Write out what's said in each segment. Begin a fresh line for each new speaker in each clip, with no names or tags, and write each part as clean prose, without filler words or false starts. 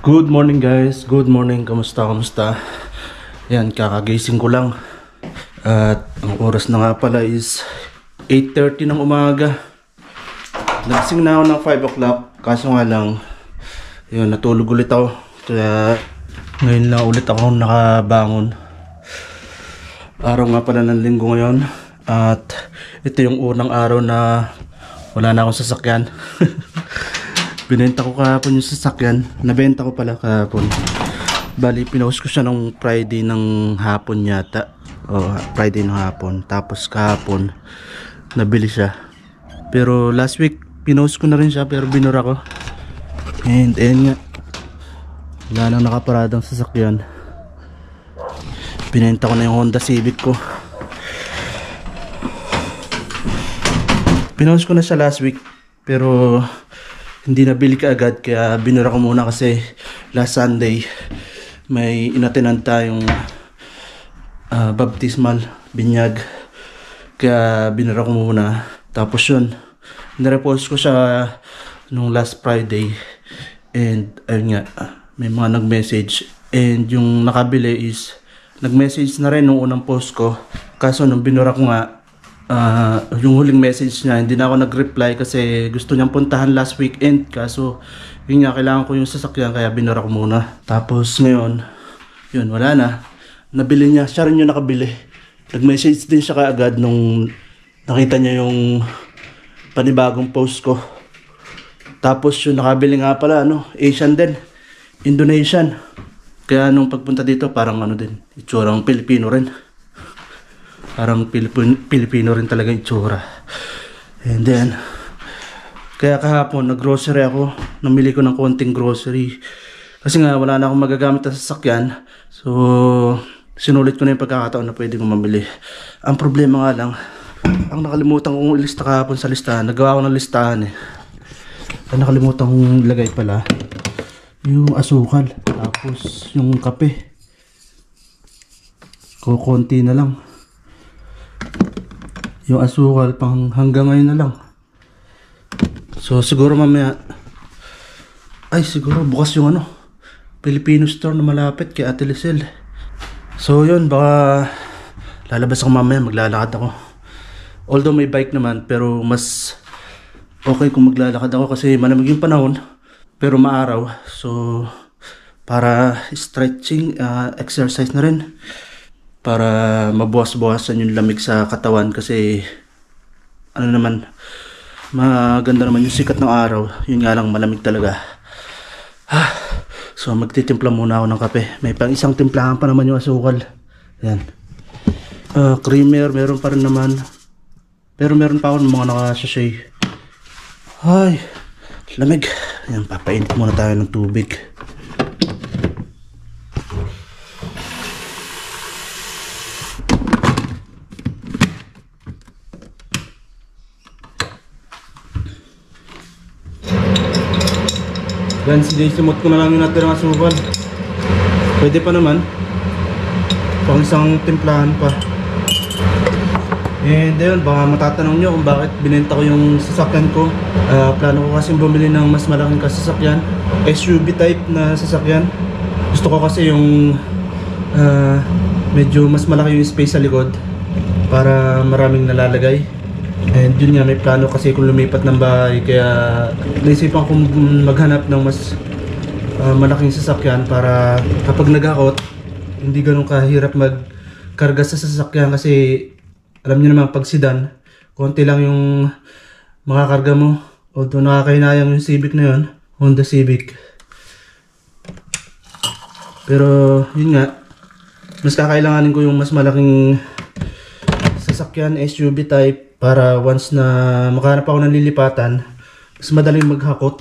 Good morning guys, good morning, kamusta? Yan, kakagising ko lang. At ang oras na nga pala is 8:30 ng umaga. Nagising na ako ng 5 o'clock, kaso nga lang yun, natulog ulit ako. Kaya ngayon lang ulit ako nakabangon. Araw nga pala ng linggo ngayon. At ito yung unang araw na wala na akong sasakyan. Binenta ko kahapon yung sasakyan. Nabenta ko pala kahapon. Bali, pinost ko siya nung Friday ng hapon yata. Friday ng hapon. Tapos kahapon, nabili siya. Pero last week, pinost ko na rin siya pero binura ko. And ayun nga. Wala nang nakaparadang sasakyan. Binenta ko na yung Honda Civic ko. Pinost ko na siya last week. Pero hindi nabili ka agad, kaya binura ko muna kasi last Sunday may inatenan tayong baptismal, binyag. Kaya binura ko muna. Tapos yun, nirepost ko siya nung last Friday. And ayun nga, may mga nag-message. And yung nakabili is nag-message na rin nung unang post ko. Kaso nung binura ko nga, yung huling message niya, hindi na ako nag-reply kasi gusto niyang puntahan last weekend. Kaso yun nga, kailangan ko yung sasakyan kaya binura ko muna. Tapos ngayon, yun, wala na. Nabili niya, siya rin yung nakabili. Nag-message din siya kaagad nung nakita niya yung panibagong post ko. Tapos yung nakabili nga pala, Asian din, Indonesian. Kaya nung pagpunta dito, parang din, itsurang Pilipino rin. Parang Pilipino rin talaga yung itsura. And then, kaya kahapon nag-grocery ako. Namili ko ng konting grocery. Kasi nga wala na akong magagamit na sasakyan. So, sinulit ko na yung pagkakataon na pwede kong mamili. Ang problema nga lang, ang nakalimutan kong ilista kahapon sa listahan. Nagawa ko ng listahan eh. Ang nakalimutan kong ilagay pala yung asukal. Tapos yung kape. Konti na lang. Yung asukal pang hanggang ngayon na lang. So siguro mamaya, siguro bukas yung Filipino store na malapit kay Ate Lisel. So yun, baka lalabas ako mamaya, maglalakad ako. Although may bike naman, pero mas okay kung maglalakad ako kasi malamig yung panahon pero maaraw. So para stretching, exercise na rin, para mabuwas-buwasan yung lamig sa katawan kasi maganda naman yung sikat ng araw. Yun nga lang, malamig talaga. So magtitimpla muna ako ng kape. May pang isang timplahan pa naman yung asukal. Yan. Creamer meron pa rin naman. Pero meron pa ako ng mga naka-sachet. Ay, lamig. Yan, papainit muna tayo ng tubig. Yan, sinisimot ko na lang yung natirang asukal. Pwede pa naman. Pang isang timplahan pa. And ayun, baka matatanong nyo kung bakit binenta ko yung sasakyan ko. Plano ko kasi bumili ng mas malaking sasakyan. SUV type na sasakyan. Gusto ko kasi yung medyo mas malaki yung space sa likod para maraming nalalagay. And yun nga, may plano kasi kung lumipat ng bahay, kaya naisipan kong maghanap ng mas malaking sasakyan para kapag nag-akot, hindi ganun kahirap magkarga sa sasakyan. Kasi alam niyo naman, pag sedan, konti lang yung makakarga mo. Although nakakahinayang yung Civic na yun, Honda Civic. Pero yun nga, mas kakailanganin ko yung mas malaking sasakyan, SUV type, para once na makahanap ako ng lilipatan, mas madaling maghakot.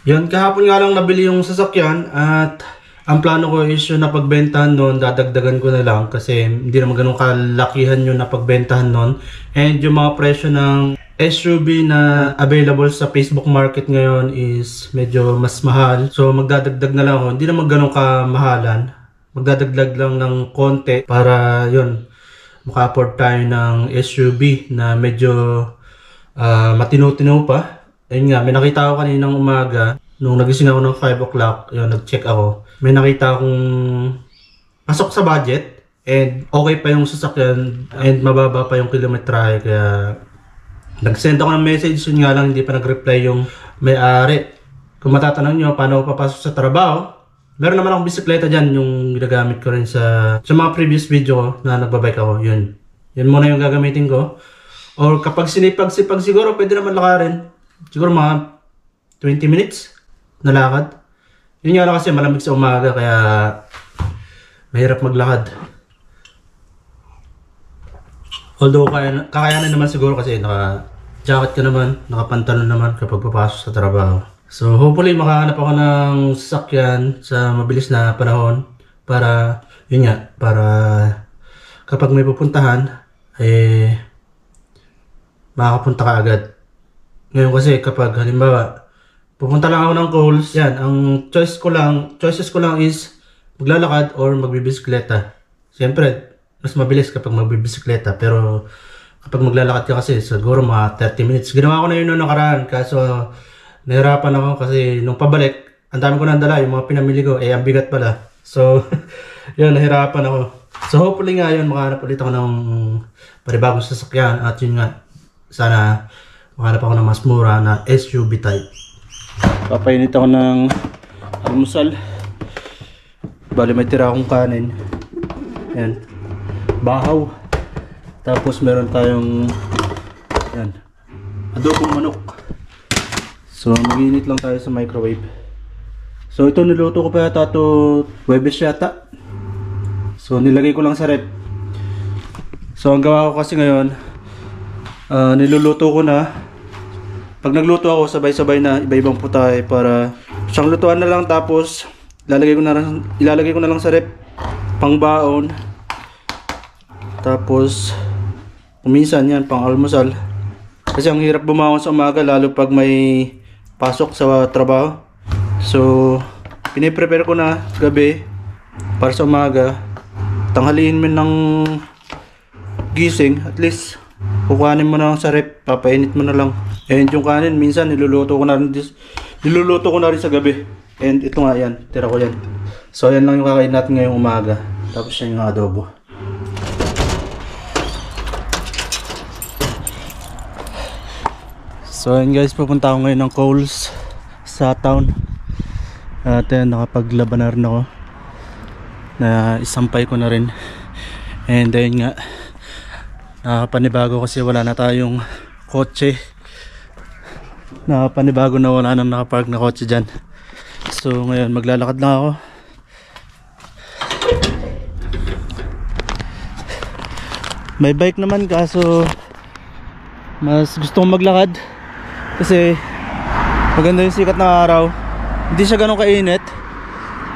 Yan, kahapon nga lang nabili yung sasakyan at ang plano ko is yung napagbentahan nun, dadagdagan ko na lang kasi hindi naman ganun kalakihan yung napagbentahan nun. And yung mga presyo ng SUV na available sa Facebook Market ngayon is medyo mas mahal. So magdadagdag na lang ako, hindi naman ganun kamahalan. Magdadagdag lang ng konti para yun, maka-afford tayo ng SUV na medyo matino-tino pa. Ayun nga, may nakita ko kaninang umaga. Nung nagising ako ng 5 o'clock, yun, nag-check ako. May nakita akong pasok sa budget and okay pa yung sasakyan and mababa pa yung kilometrahe. Kaya nag-send ako ng message, yun nga lang hindi pa nag-reply yung may-ari. Kung matatanong nyo paano ako papasok sa trabaho, meron naman akong bisikleta dyan, yung ginagamit ko rin sa mga previous video ko na nagbabike ako. Yun muna yung gagamitin ko. Or kapag sinipag-sipag siguro, pwede naman lakarin. Siguro mga 20 minutes na lakad. Yun nga lang kasi malamig sa umaga, kaya mahirap maglakad. Although kakayanan naman siguro kasi naka-jacket ka naman, nakapantalon naman kapag papasok sa trabaho. So hopefully makahanap ako ng sasakyan sa mabilis na panahon para, yun nga, para kapag may pupuntahan, makakapunta ka agad. Ngayon kasi kapag halimbawa, pupunta lang ako ng Coles, yan, ang choices ko lang is maglalakad or magbibisikleta. Siyempre, mas mabilis kapag magbibisikleta, pero kapag maglalakad ka kasi siguro mga 30 minutes. Ginawa ko na yun noong nakaraan, kaso nahirapan ako kasi nung pabalik, ang dami ko nang dala, yung mga pinamili ko, ang bigat pala. So, yun, nahirapan ako. So, hopefully nga yun, makahanap ulit ako ng panibagong sasakyan at yun nga, sana makahanap ako ng mas mura na SUV type. Papainit ako ng almusal. Bali may tira akong kanin. Yan. Bahaw. Tapos meron tayong yan, adobong manok. So mag-init lang tayo sa microwave. So ito niluto ko pa yata ito Huwebes yata. So nilagay ko lang sa rep. So ang gawa ko kasi ngayon, niluluto ko na. Pag nagluto ako, sabay-sabay na iba-ibang putahe para siyang lutuan na lang, tapos ilalagay ko na lang sa rep pang baon. Tapos minsan yan pang almusal. Kasi ang hirap bumangon sa umaga, lalo pag may pasok sa trabaho. So piniprepare ko na gabi para sa umaga. Tanghaliin mo ng gising, at least kukuhanin mo na lang sa rep, papainit mo na lang. And yung kanin minsan niluluto ko na rin sa gabi. And ito nga yan, tira ko yan. So yan lang yung kakain natin ngayong umaga. Tapos yan yung adobo. So yan guys, pupunta ako ngayon ng Coles sa town. At nakapaglaban na rin ako, na isampay ko na rin. And then nga, nakapanibago kasi wala na tayong kotse. Nakapanibago na wala nang nakapark na kotse dyan. So ngayon maglalakad lang ako. May bike naman, kaso mas gusto kong maglakad kasi maganda yung sikat ng araw. Hindi siya ganun kainit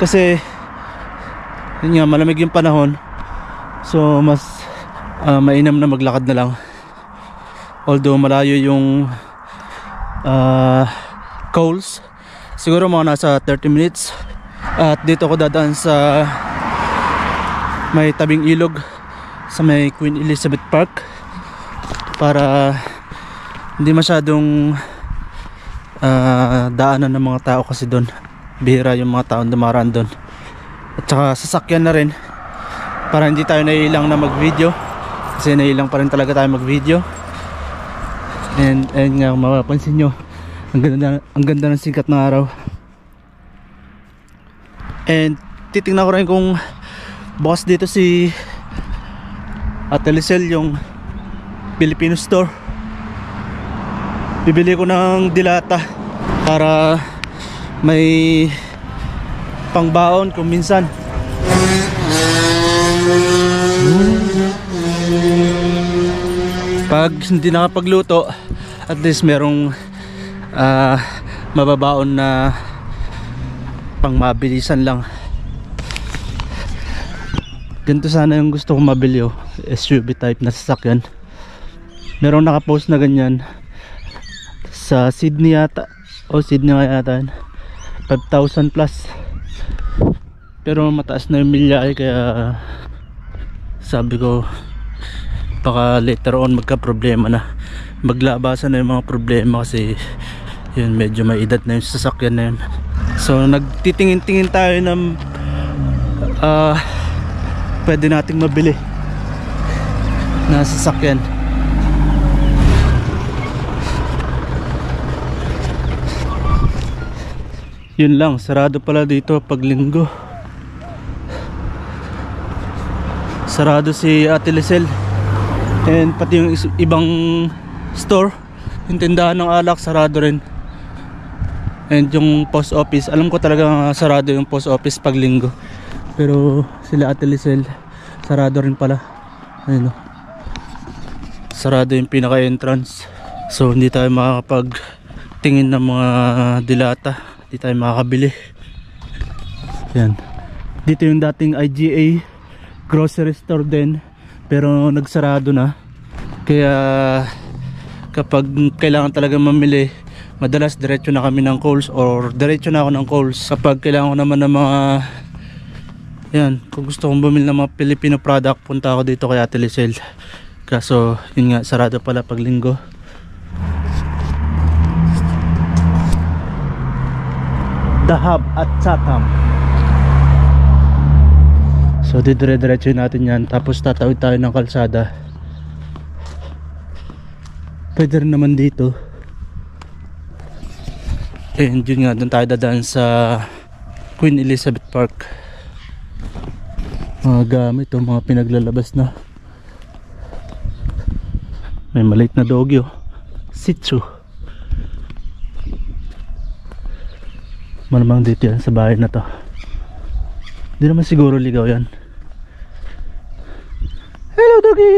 kasi yun nga, malamig yung panahon. So mas mainam na maglakad na lang. Although malayo yung Coles, siguro mga nasa 30 minutes. At dito ako dadaan sa may tabing ilog sa may Queen Elizabeth Park para hindi masyadong daanan ng mga tao kasi doon. Bihira yung mga taong dumaraan doon. At saka sasakyan na rin para hindi tayo naiilang na mag-video, kasi naiilang pa rin talaga tayo mag-video. And nga, mapapansin nyo, ang ganda ng sikat ng araw. And titingnan ko rin kung bukas dito si Ate Lisel, yung Filipino store. Bibili ko ng dilata para may pangbaon kung minsan. Pag hindi nakapagluto, at least merong mababaon na pang mabilisan lang. Ganito sana yung gusto kong mabili, SUV type na sasakyan. Merong nakapost na ganyan sa Sydney yata, o Sydney yata, 5,000 plus. Pero mataas na yung milyahe, kaya sabi ko baka later on magka problema na, maglabasan na yung mga problema kasi Yun, medyo may edad na yung sasakyan na yun. So nagtitingin-tingin tayo ng pwede nating mabili na sasakyan. Yun lang, sarado pala dito pag linggo. Sarado si Ate Lisel. And pati yung ibang store, yung tindahan ng alak, sarado rin. And yung post office, alam ko talaga sarado yung post office pag linggo. Pero sila Ate Lisel, sarado rin pala. Ayun o, sarado yung pinaka entrance. So hindi tayo makakapagtingin ng mga dilata, hindi tayo makakabili. Yan, dito yung dating IGA grocery store din, pero nagsarado na. Kaya kapag kailangan talaga mamili, madalas diretso na kami ng Coles, or diretso na ako ng Coles kapag kailangan ko naman ng mga yan, kung gusto kong bumili ng mga Filipino product, punta ako dito kay Ate Lisel. Kaso yun nga, sarado pala pag linggo. The Hub at Chatham. So didire-diretso natin yan, tapos tatawid tayo ng kalsada. Pwede rin naman dito. And yun nga, doon tayo dadaan sa Queen Elizabeth Park. Mga gamit o mga pinaglalabas na. May maliit na doggy o, Shih Tzu. Malamang dito yan sa bahay na to. Hindi naman siguro ligaw yan. Hello doggy!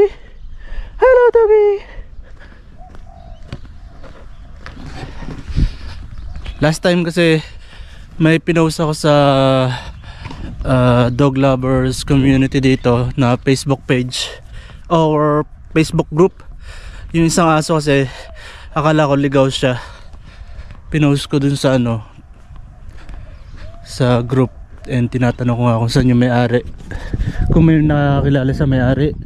Hello doggy! Last time kasi may pinost ako sa dog lovers community dito na Facebook page or Facebook group. Yung isang aso kasi akala ko ligaw siya. Pinost ko dun sa ano, sa group, and tinatanong ko nga kung saan yung may-ari, kung may nakakilala sa may-ari,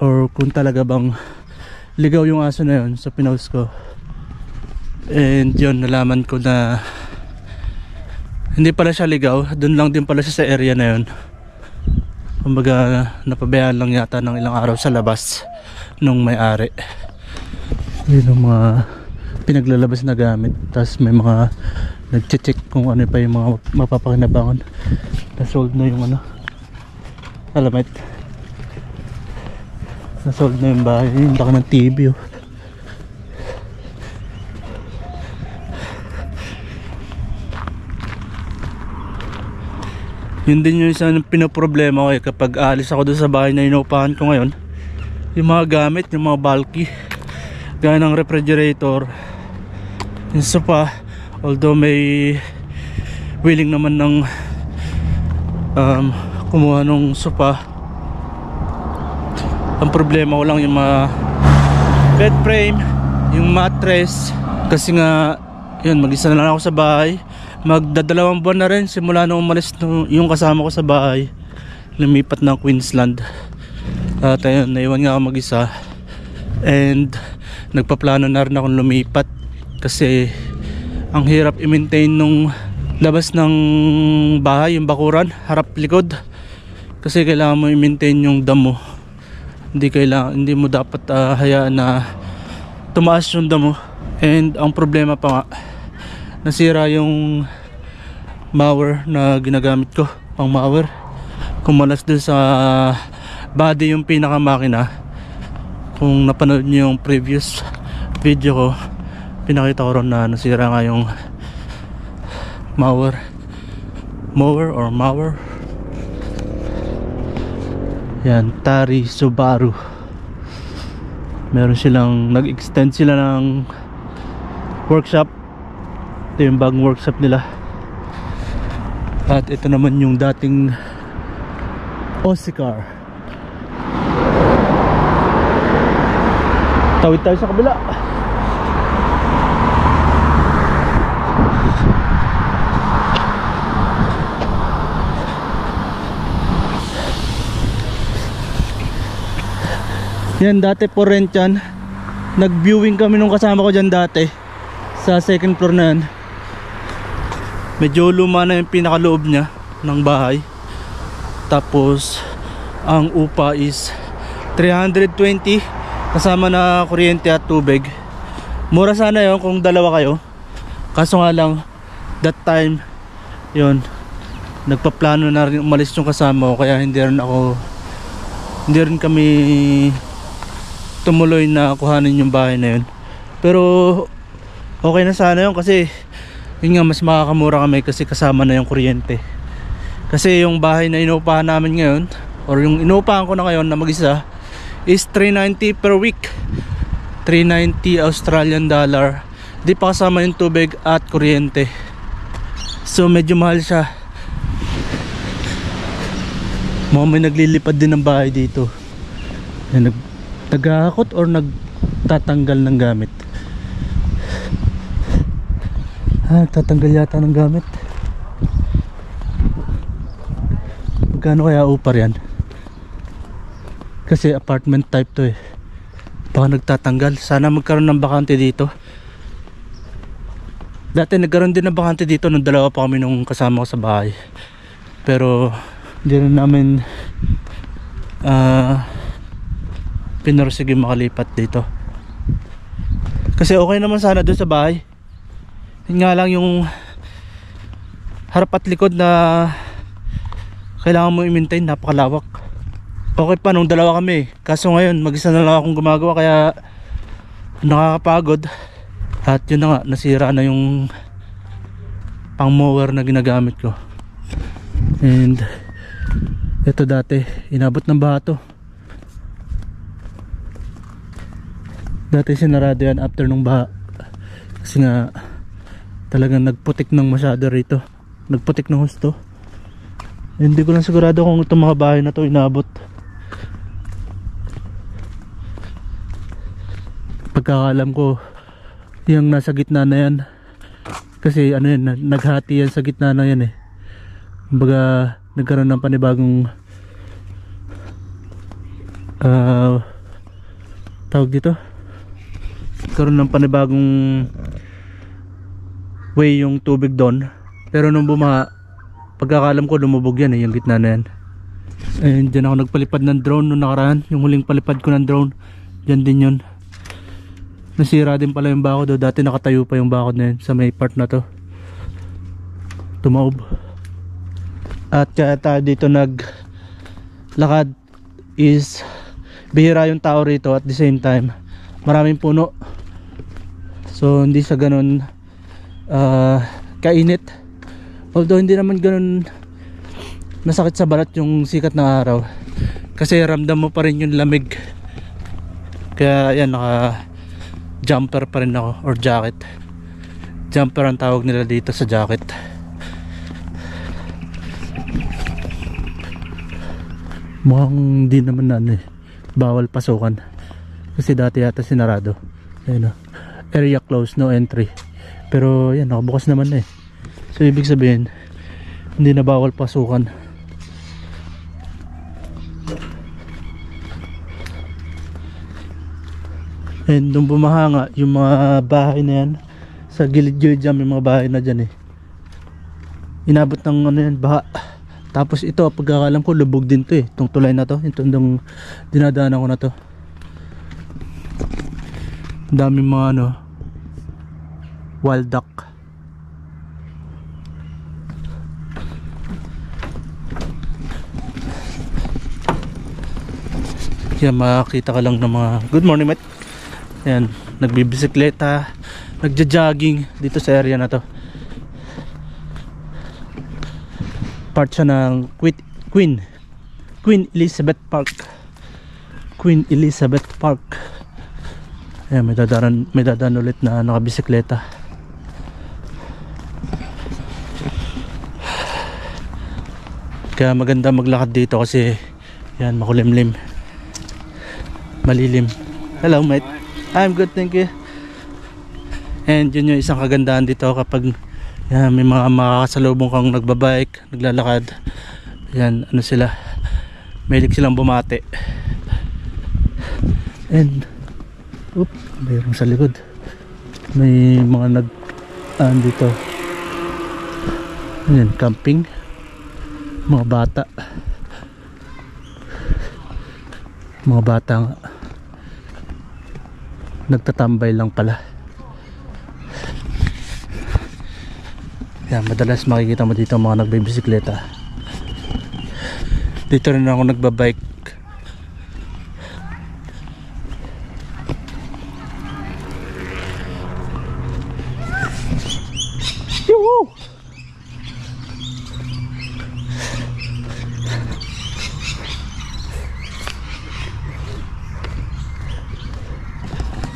or kung talaga bang ligaw yung aso na yun. So pinost ko, and yun, nalaman ko na hindi pala siya ligaw. Doon lang din pala siya sa area na yun. Kumbaga napabayaan lang yata ng ilang araw sa labas nung may-ari. Yun ang mga pinaglalabas na gamit. Tapos may mga nagche-check kung ano pa yung mga mapapakinabangan. Nasold na yung ano, alamit. Nasold na yung bahay. Yung laki ng TV oh. Yun din yung isang pinoproblema ko eh, kapag alis ako doon sa bahay na inuupahan ko ngayon. Yung mga gamit, yung mga bulky, gaya ng refrigerator, yung sofa. Although may willing naman ng kumuha ng sofa, ang problema ko lang yung mga bed frame, yung mattress. Kasi nga yun, mag-isa na lang ako sa bahay. Magdadalawang buwan na rin simula nung umalis yung kasama ko sa bahay, lumipat ng Queensland. At ayun, naiwan nga ako mag-isa. And nagpaplano na rin akong lumipat kasi ang hirap i-maintain nung labas ng bahay, yung bakuran, harap likod. Kasi kailangan mo i-maintain yung damo. Hindi mo dapat hayaan na tumaas yung damo. And ang problema pa nga, nasira yung mower na ginagamit ko, pang mower. Kumalas din sa body yung pinakamakina. Kung napanood nyo yung previous video ko, pinakita ko ron na nasira nga yung mower. Yan, Tari Subaru. Meron silang, nag-extend sila ng workshop. Ito yung bagong workshop nila. At ito naman yung dating Oscar. Tawid tayo sa kabila. Yan, dati for rent yan. Nag-viewing kami nung kasama ko dyan dati sa second floor na yan. Medyo luma na yung pinakaloob niya ng bahay. Tapos ang upa is 320 kasama na kuryente at tubig. Mura sana yun kung dalawa kayo, kaso nga lang that time yun, nagpaplano na rin umalis yung kasama ko, kaya hindi rin kami tumuloy na kuhanin yung bahay na yun. Pero okay na sana yun kasi yun nga, mas makakamura kami kasi kasama na yung kuryente. Kasi yung bahay na inuupahan namin ngayon, or yung inuupahan ko na ngayon na mag-isa, is 390 per week, 390 Australian dollar. Di pa kasama yung tubig at kuryente, so medyo mahal siya. Mga may naglilipad din ng bahay dito, naghahakot or nagtatanggal ng gamit. Nagtatanggal yata ng gamit. Magkano kaya upar yan? Kasi apartment type to eh. Baka nagtatanggal. Sana magkaroon ng bakante dito. Dati nagkaroon din ng bakante dito nung dalawa pa kami nung kasama ko sa bahay. Pero hindi rin namin pinursige makalipat dito. Kasi okay naman sana doon sa bahay. Yun nga lang yung harap at likod na kailangan mo i-maintain, napakalawak. Okay pa nung dalawa kami, kaso ngayon mag-isa na lang akong gumagawa, kaya nakakapagod. At yun na nga, nasira na yung pang mower na ginagamit ko. And ito dati, inabot ng baha to. Dati sinarado yan after nung baha, kasi nga talagang nagputik ng masyado rito, nagputik ng husto. Hindi ko lang sigurado kung itong mga bahay na to inabot. Pagkakalam ko, yung nasa gitna na yan, kasi ano yan, naghati yan sa gitna na yan eh. Kumbaga nagkaroon ng panibagong tawag dito, nagkaroon ng panibagong way yung tubig doon. Pero nung bumaha, pagkakalam ko lumubog yan eh, yung gitna na yan. And dyan ako nagpalipad ng drone nung nakaraan, yung huling palipad ko ng drone, dyan din yun. Nasira din pala yung bakod do. Dati nakatayo pa yung bakod na yun sa may part na to, tumaob. At kaya tayo dito naglakad is bihira yung tao rito, at the same time maraming puno, so hindi sa ganun kainit. Although hindi naman ganun masakit sa balat yung sikat ng araw, kasi ramdam mo pa rin yung lamig. Kaya yan, naka jumper pa rin ako, or jacket. Jumper ang tawag nila dito sa jacket. Mukhang hindi naman na ano eh, bawal pasukan, kasi dati yata sinarado. Ayun, area closed, no entry. Pero yan, nakabukas naman na eh, so ibig sabihin hindi na bawal pasukan. And nung bumaha nga, yung mga bahay na yan sa gilid-gilid dyan, may mga bahay na dyan eh, inabot ng ano yan, baha. Tapos ito, pagkakalam ko lubog din to eh, itong tulay na to, itong dinadaanan ko na to. Daming mga ano, wild duck. Kaya makakita ka lang ng mga, good morning mate. Yan, nagbibisikleta, nagja-jogging dito sa area na to. Part siya ng Queen Elizabeth Park. Queen Elizabeth Park. Ayan, may dadaan ulit na nakabisikleta. Kaya maganda maglakad dito kasi yan, makulimlim, malilim. Hello mate. I'm good, thank you. And yun yung isang kagandahan dito, kapag yan, may mga makakasalubong kang nagbabike, naglalakad. Yan, ano sila, mahilig silang bumate. And mayroong sa likod. May mga dito. Ayan, camping. Mga bata. Mga bata nga. Nagtatambay lang pala. Yan, madalas makikita mo dito mga nagbibisikleta. Dito rin ako nagbabike. Yoo!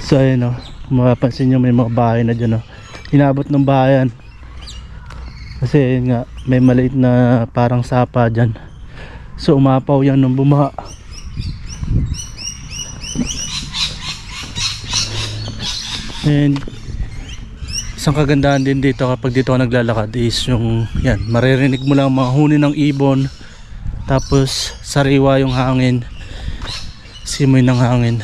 So ayun o, kung mapapansin nyo may mga bahay na dyan o. Inabot ng bahayan. Kasi nga may maliit na parang sapa dyan. So umapaw yan nung bumaha. And isang kagandahan din dito kapag dito ka naglalakad is yung yan, maririnig mo lang mga huni ng ibon. Tapos sariwa yung hangin, simoy ng hangin.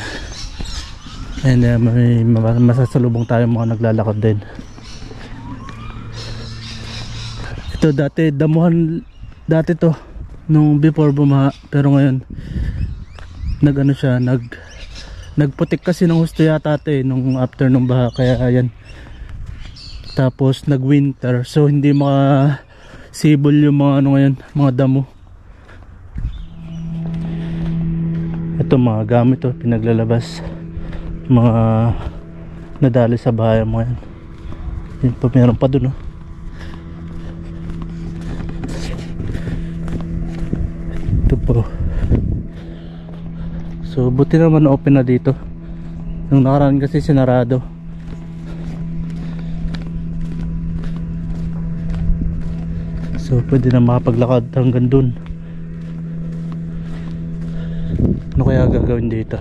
And may masasalubong tayo mga naglalakad din. Ito dati damuhan dati to nung before bumaha, pero ngayon nagano siya, nagputik kasi ng husto yata nung after nung baha, kaya ayan. Tapos nag winter, so hindi makasibol yung mga ano ngayon, mga damo. Ito mga gamit pinaglalabas, mga nadali sa bahay mo yan. Yun pa, meron pa dun ito po. So buti naman open na dito. Nung nakaraan kasi sinarado. So pwede na makapaglakad hanggang dun. Ano kaya gagawin dito?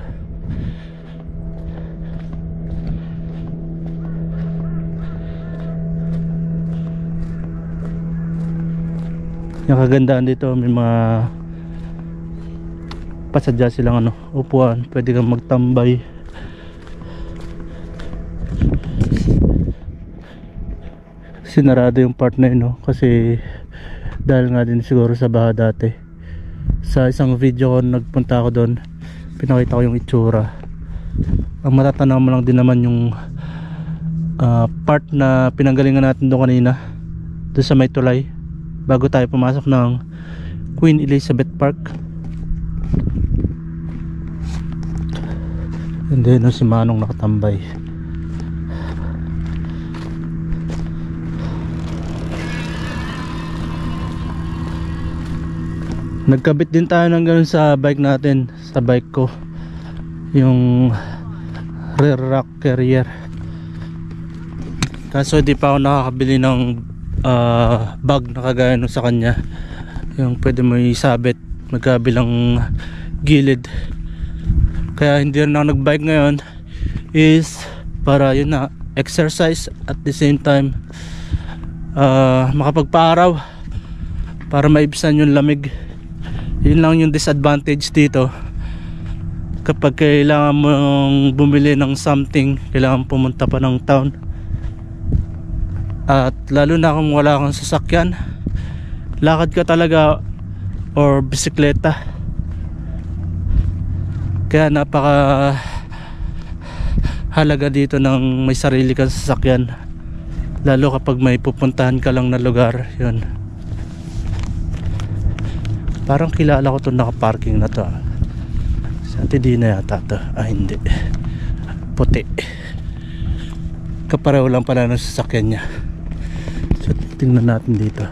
Yung kagandaan dito, may mga pasadya silang upuan, pwede kang magtambay. Sinarado yung part na yun kasi dahil nga din siguro sa baha dati. Sa isang video ko nagpunta ako doon, pinakita ko yung itsura. Ang matatanaw mo lang din naman yung part na pinanggalingan natin doon kanina, doon sa may tulay bago tayo pumasok ng Queen Elizabeth Park. And then si Manong nakatambay. Nagkabit din tayo ng ganun sa bike natin, sa bike ko, yung rear rack carrier. Kaso di pa ako nakakabili ng bag na kagaya nung sa kanya, yung pwede mo isabit magkabilang gilid. Kaya hindi rin ako nagbike ngayon, is para yun na, exercise at the same time makapagpaaraw para maibsan yung lamig. Yun lang yung disadvantage dito. Kapag kailangan mong bumili ng something, kailangan pumunta pa ng town. At lalo na kung wala kang sasakyan, lakad ka talaga or bisikleta. Kaya napaka halaga dito ng may sarili kang sasakyan, lalo kapag may pupuntahan ka lang na lugar. Yun, parang kilala ko itong nakaparking na to. Sa Tidina yata to. Hindi, puti. Kapareho lang pala ng sasakyan niya. So tingnan natin dito.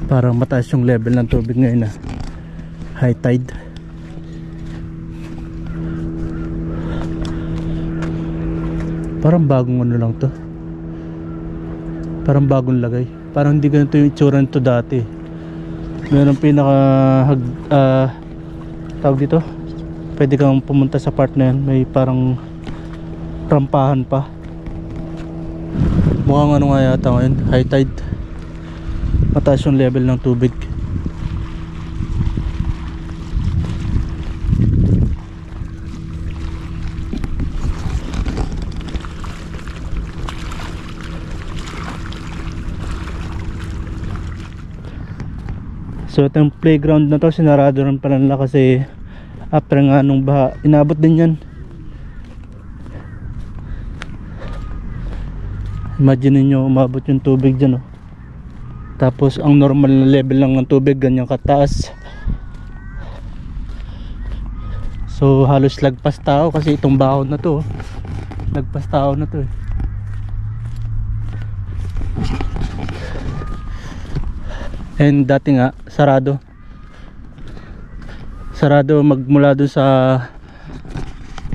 Parang mataas yung level ng tubig ngayon high tide. Parang bagong lang to. Parang bagong lagay. Parang hindi ganito yung itsura nito dati. Meron pinaka tawag dito, pwede kang pumunta sa part na yan, may parang rampahan pa. Mukhang nga yata ngayon, high tide, mataas yung level ng tubig. So itong playground na to sinarado rin pala nila kasi after nga nung baha, inabot din yan. Imagine niyo umabot yung tubig dyan, oh. Tapos ang normal na level lang ng tubig ganyan kataas. So halos lagpas tao kasi itong bahon na to, oh. Lagpas tao na to, eh. And dati nga sarado magmula doon sa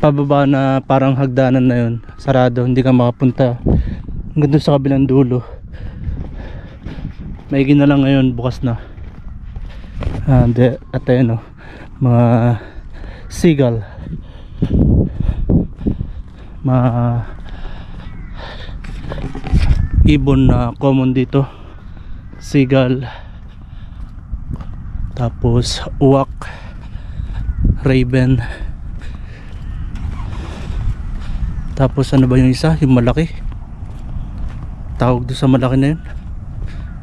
pababa na parang hagdanan na yun, sarado, hindi ka makapunta hanggang doon sa kabilang dulo. Maigi na lang ngayon, bukas na. And at ayun, oh, mga seagull, mga ibon na common dito, seagull, tapos uwak, raven, tapos ano ba yung isa, yung malaki, tawag doon sa malaki na yun,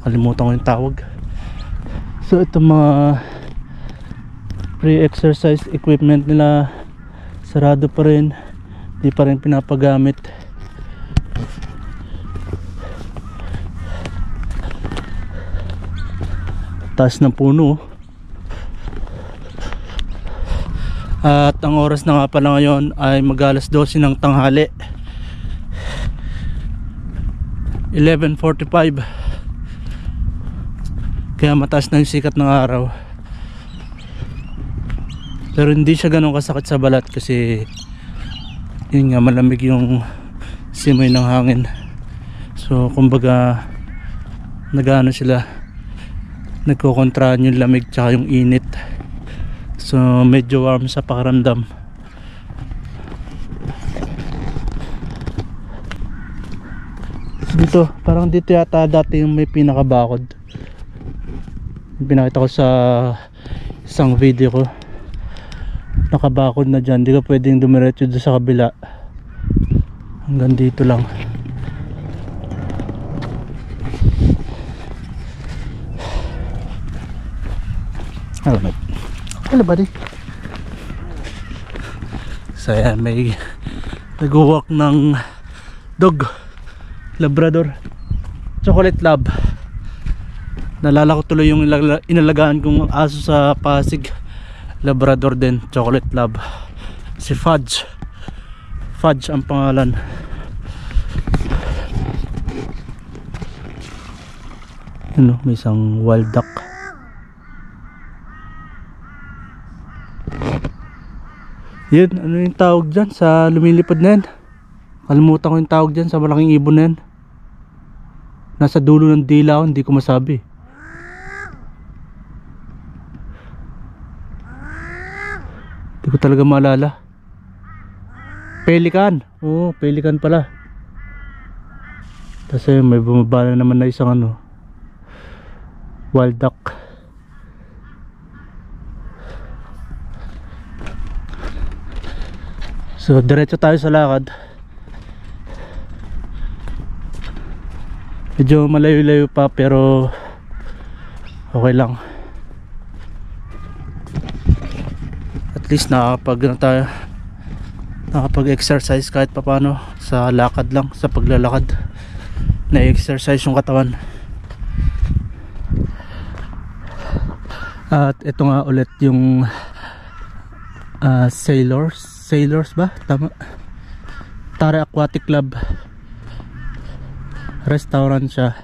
kalimutan ko yung tawag. So itong mga pre-exercise equipment nila sarado pa rin, di pa rin pinapagamit. Taas ng puno. At ang oras na nga pala ngayon ay mag-alas 12 ng tanghali, 11:45. Kaya mataas na yung sikat ng araw. Pero hindi siya ganun kasakit sa balat kasi yun nga, malamig yung simoy ng hangin. So kumbaga nagano sila, nagkokontrahan yung lamig tsaka yung init. So medyo warm sa pakiramdam. Dito, parang dito yata dati yung may pinakabakod. Pinakita ko sa isang video ko, nakabakod na dyan, di ka pwedeng dumiretso doon sa kabila, hanggang dito lang. Hello buddy. So yan, may nag-walk ng dog, Labrador, chocolate lab. Nalala ko tuloy yung inalagaan kong aso sa Pasig, Labrador din, chocolate lab, si Fudge. Fudge ang pangalan. Ano, may isang wild duck. Yun, ano yung tawag dyan sa lumilipad na yan? Kalimutan ko yung tawag dyan sa malaking ibon na yan. Nasa dulo ng dila ko, hindi ko masabi. Hindi ko talaga maalala. Pelican. Oo, pelican pala. Kasi may bumaba na naman na isang ano, wild duck. So diretso tayo sa lakad. Medyo malayo-layo pa pero okay lang. At least nakapag-exercise kahit papano sa lakad lang, sa paglalakad. Na-exercise yung katawan. At ito nga ulit yung Sailors ba? Tama. Tare Aquatic Club. Restaurant siya,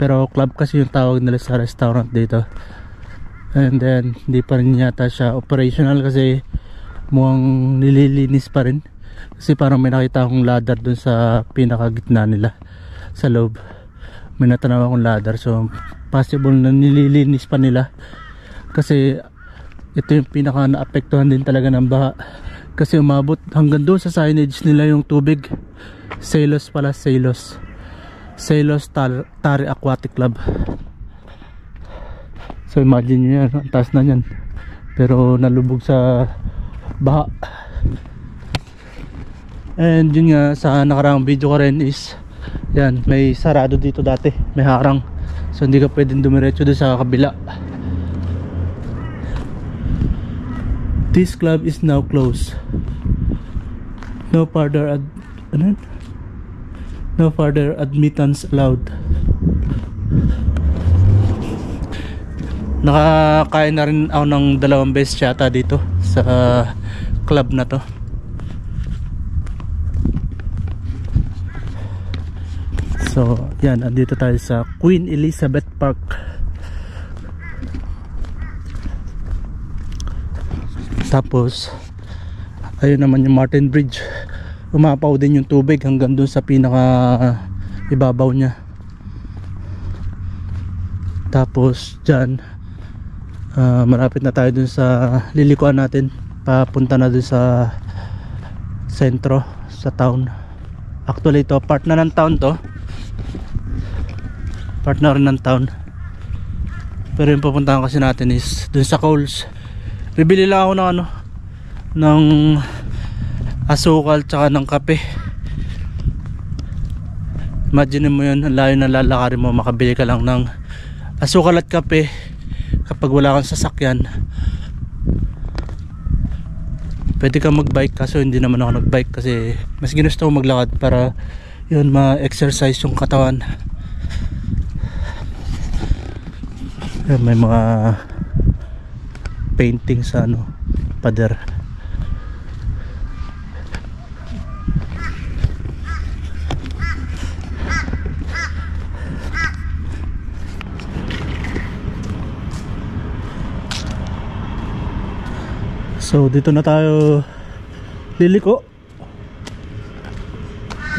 pero club kasi yung tawag nila sa restaurant dito. And then hindi pa rin yata siya operational kasi mukhang nililinis pa rin. Kasi parang may nakita akong ladder dun sa pinakagitna nila sa loob. May natanaw akong ladder, so possible na nililinis pa nila. Kasi ito yung pinaka naapektuhan din talaga ng baha. Kasi umabot hanggang doon sa signage nila yung tubig. Sailors pala, Sailors Tare Aquatic Club. So imagine nyo yan, ang taas na yan, pero nalubog sa baha. And yun nga, sa nakaraang video ko rin is yan, may sarado dito dati, may harang. So hindi ka pwedeng dumiretso doon sa kabila. This club is now closed. No further no further admittance allowed. Nakakain na rin ako ng 2 beses yata dito sa club na to. So yan, andito tayo sa Queen Elizabeth Park. Tapos ayun naman yung Martin Bridge. Umapaw din yung tubig hanggang dun sa pinaka ibabaw niya. Tapos dyan malapit na tayo dun sa lilikuan natin, papunta na dun sa sentro, sa town. Actually ito part na ng town to, part na rin ng town, pero yung pupuntahan kasi natin is dun sa Coles. Bibili lang ako ng ng asukal tsaka ng kape. Imagine mo yun, ang layo na lalakarin mo, makabili ka lang ng asukal at kape kapag wala kang sasakyan. Pwede kang magbike, kaso hindi naman ako nagbike kasi mas ginusto ko maglakad para yun, ma-exercise yung katawan. May mga painting sa pader. So dito na tayo liliko,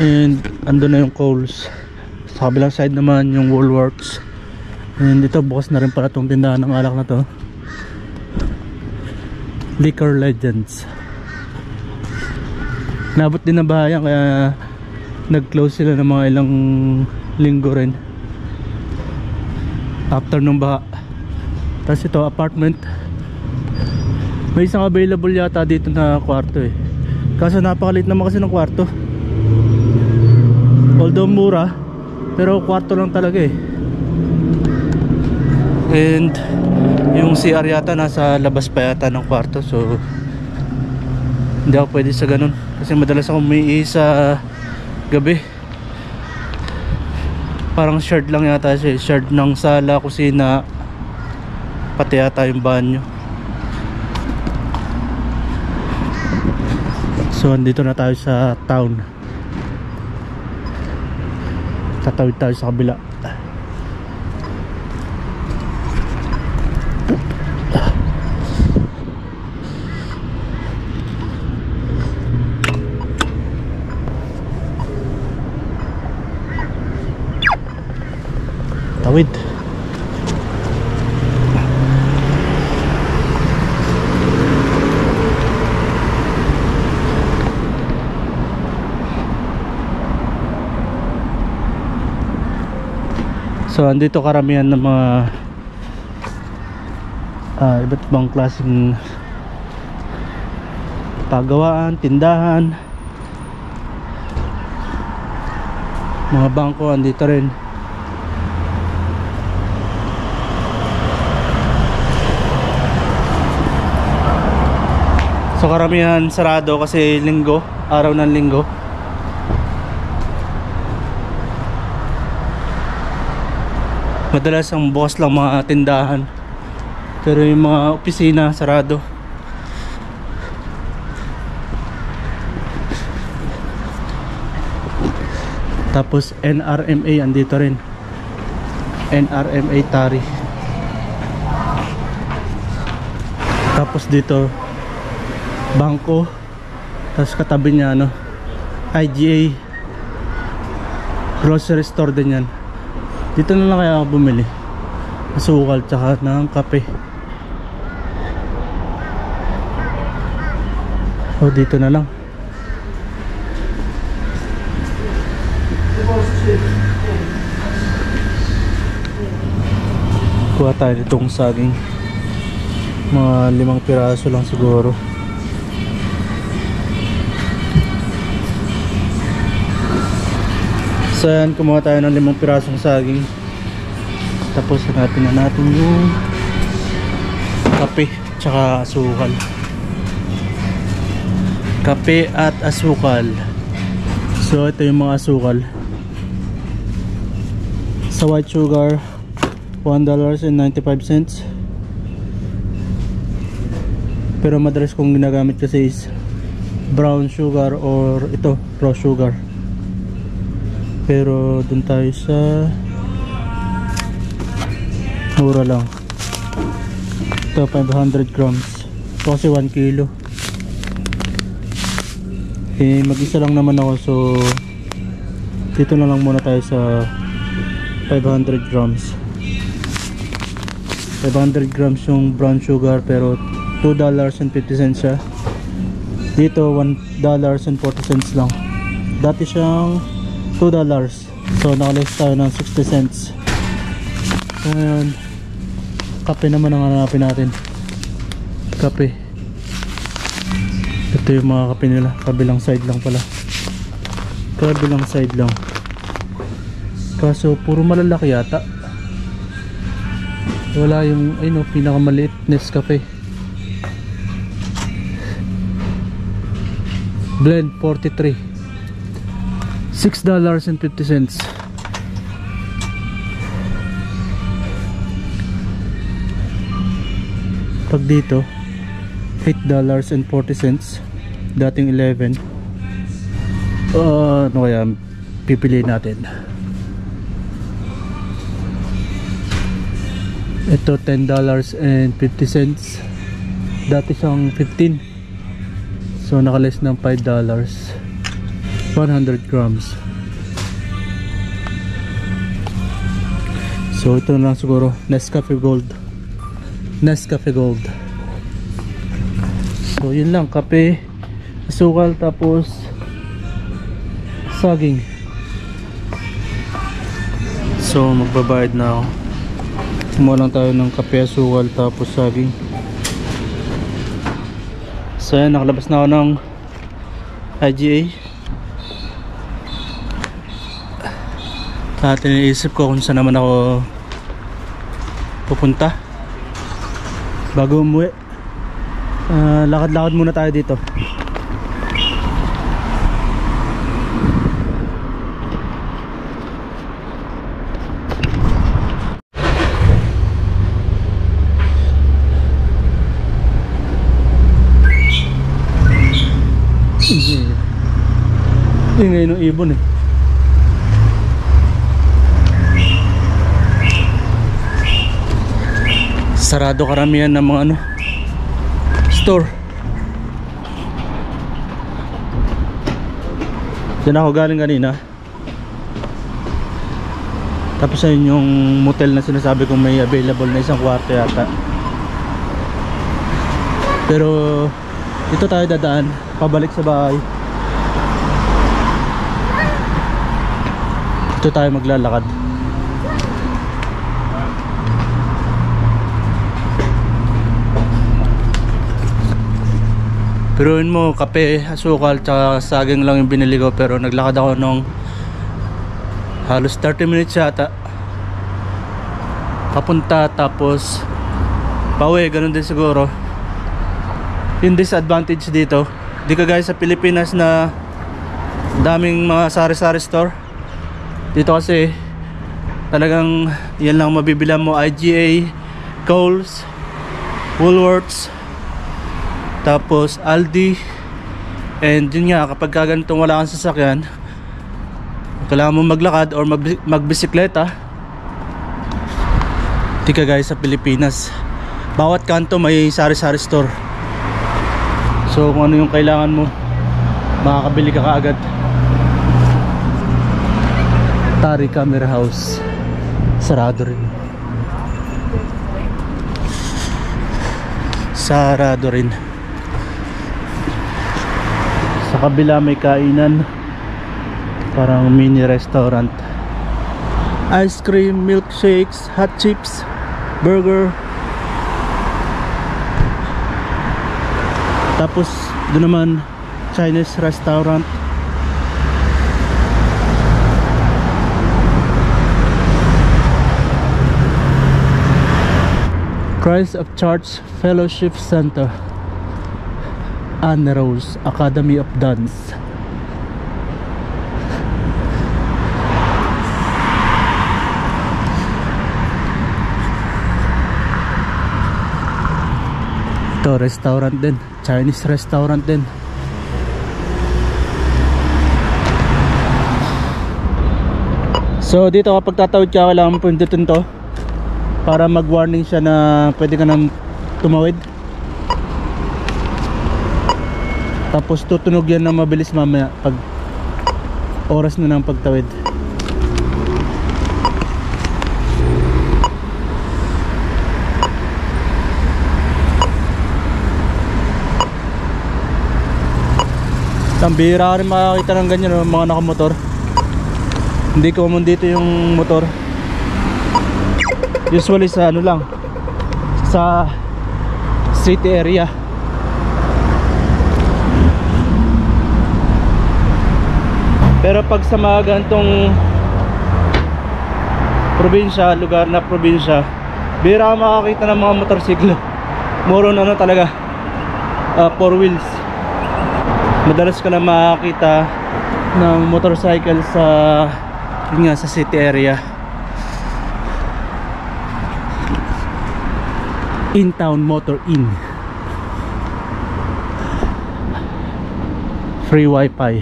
and ando na yung Coles. Sa kabilang side naman yung Woolworths, and dito bukas na rin pala itong tindahan ng alak na to, Liquor Legends. Nabot din na bahayan kaya nag-close sila ng mga ilang linggo rin after nung baha. Tapos ito apartment, may isang available yata dito na kwarto eh, kaso napakaliit naman kasi ng kwarto. Although mura, pero kwarto lang talaga eh. And yung CR yata nasa labas pa yata ng kwarto, so hindi ako pwede sa ganun kasi madalas ako umiihi sa gabi. Parang shared lang yata siya, shared ng sala, kusina, pati yata yung banyo. So andito na tayo sa town. Tatawid tayo sa kabila. Tawid. So andito karamihan ng mga iba't ibang klaseng pagawaan, tindahan, mga bangko andito rin. So karamihan sarado kasi linggo, araw ng linggo. Madalas ang bukas lang mga tindahan, pero yung mga opisina sarado. Tapos NRMA andito rin, NRMA Tari. Tapos dito bangko, tapos katabi niya IGA grocery store din yan. Dito na lang kaya ako bumili asukal tsaka ng kape. So dito na lang. Kuha tayo nitong saging, mga 5 piraso lang siguro. So yan, kumuha tayo ng 5 pirasong saging. Tapos hanapin na natin yung kape tsaka asukal. Kape at asukal. So ito yung mga asukal. Sa white sugar, $1.95. Pero madalas kong ginagamit kasi is brown sugar or ito, raw sugar. Pero dun tayo sa mura lang. Ito 500 grams. Ito kasi 1 kilo. Mag-isa lang naman ako, so dito na lang muna tayo sa 500 grams. 500 grams yung brown sugar, pero $2.50 siya. Dito $1.40 lang. Dati siyang $2, so nakaless tayo ng 60 cents. So ngayon, kape naman ang hanapin natin. Kape. Ito yung mga kape nila. Kabilang side lang pala. Kabilang side lang. Kaso puro malalaki yata. Wala yung pinakamaliit Nescafe. Blend 43. $6.50. Pag dito $8.40. Dating 11. Ano kaya pipiliin natin? Ito $10.50. Dati siyang 15. So nakaless ng $5. 100 grams. So ito na lang siguro, Nescafe Gold. Nescafe Gold. So yun lang, kape, asukal, tapos saging. So magbabayad na ako. Kumuha lang tayo ng kape, asukal, tapos saging. So yan, nakalabas na ako ng IGA. At iniisip ko kung saan naman ako pupunta bago umuwi. Lakad-lakad muna tayo dito. Ingay ng ibon eh. Sarado karamihan ng mga store. Diyan ako galing kanina. Tapos ayun yung motel na sinasabi kong may available na isang kwarto yata. Pero dito tayo dadaan pabalik sa bahay. Dito tayo maglalakad. Pero yun mo, kape, asukal, tsaka saging lang yung binili ko. Pero naglakad ako nung halos 30 minutes yata papunta, tapos pauwi, ganun din siguro. Yung disadvantage dito, di ka guys sa Pilipinas na daming mga sari-sari store. Dito kasi talagang yan lang mabibilan mo, IGA, Kohl's, Woolworths, tapos Aldi. And yun nga, kapag ganitong wala kang sasakyan, kailangan mo maglakad or magbisikleta. Tika guys, sa Pilipinas bawat kanto may sari-sari store. So kung ano yung kailangan mo, makakabili ka kaagad. Tari Camera House, sarado rin. Sarado rin. Sa kabila may kainan, parang mini restaurant. Ice cream, milkshakes, hot chips, burger. Tapos doon naman Chinese restaurant. Christ of Church Fellowship Center. Anna Rose Academy of Dance. Ito, restaurant din, Chinese restaurant din. So dito kapag tatawid ka, kailangan pindutin to para mag-warning siya na pwede ka nang tumawid. Tapos tutunog yan na mabilis mamaya pag oras na ng pagtawid. Ang bihira ka rin makakita ng ganyan, mga nakamotor. Hindi common dito yung motor. Usually sa ano lang, sa city area. Pero pag sa mga ganitong probinsya, lugar na probinsya, bihira ka makakita ng mga motorsiklo. More on ano talaga, 4 wheels. Madalas ka lang makakita ng motorcycle sa yun nga, sa city area. In-town Motor Inn. Free wifi.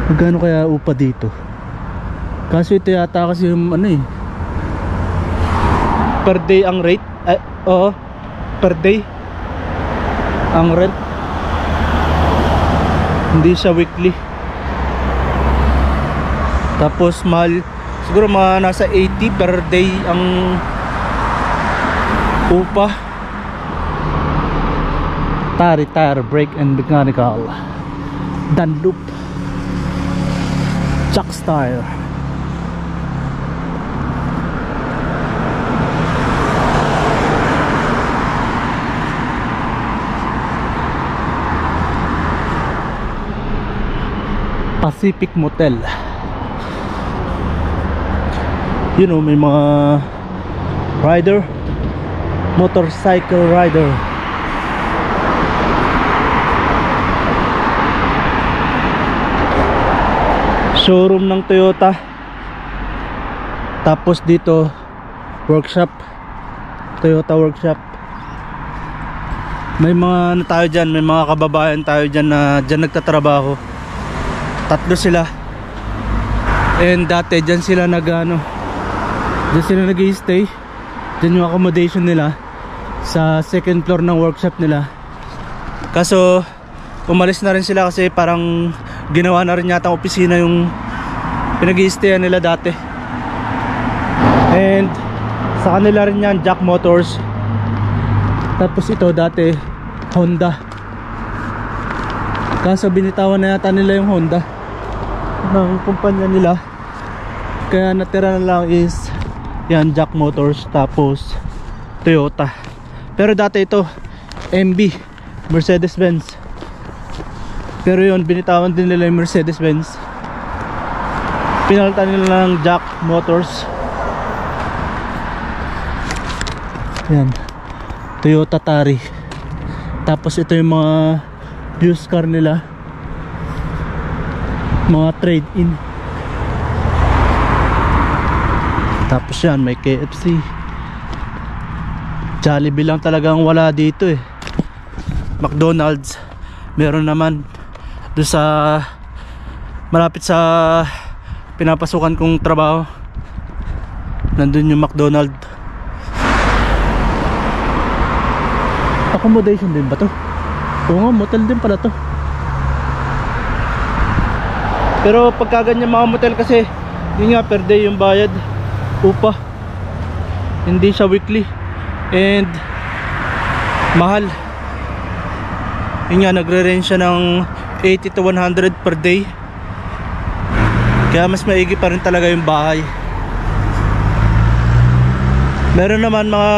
Magkano kaya upa dito? Kaso ito yata kasi yung ano eh, per day ang rate. Oo, per day ang rent. Hindi siya weekly. Tapos mahal, siguro mga nasa 80 per day ang upa. Tire, brake and mechanical, Dunlop, Chuck's Tire. Pacific Motel. You know, may mga rider, motorcycle rider. Showroom ng Toyota. Tapos dito workshop, Toyota workshop. May mga ano tayo dyan, may mga kababayan tayo dyan na dyan nagtatrabaho. 3 sila. And dati dyan sila dyan sila nag-i-stay. Dyan yung accommodation nila sa second floor ng workshop nila. Kaso umalis na rin sila kasi parang ginawa na rin yata opisina yung pinag-i-stayan nila dati. And sa kanila rin yan, Jack Motors. Tapos ito dati Honda. Kaso binitawan na yata nila yung Honda ng kumpanya nila, kaya natira na lang is yan, Jack Motors, tapos Toyota. Pero dati ito MB, Mercedes-Benz. Pero yun, binitawan din nila yung Mercedes-Benz, pinalitan nila ng Jack Motors. Yan, Toyota Tari. Tapos ito yung mga used car nila, mga trade-in. Tapos yan, may KFC. Jollibee lang talagang wala dito eh. McDonald's meron naman doon sa malapit sa pinapasukan kong trabaho. Nandun yung McDonald's. Accommodation din ba to? Oo nga, motel din pala to. Pero pagka ganyan mga motel kasi, yun nga, per day yung bayad, upa. Hindi siya weekly. And mahal. Yun nga, nagre-range siya ng 80 to 100 per day. Kaya mas maigi pa rin talaga yung bahay. Meron naman mga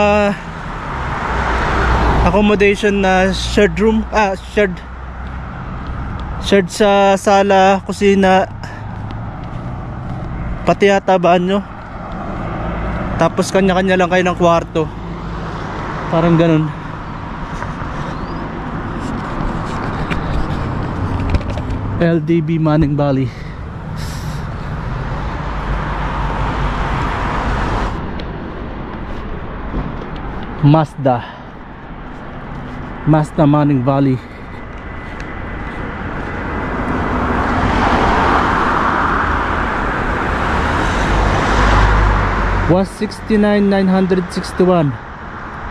accommodation na shared room, shared sa sala, kusina, pati yata banyo. Tapos kanya-kanya lang kayo ng kwarto. Parang ganun. LDB Manning Valley. Mazda Manning Valley. Was 69,961,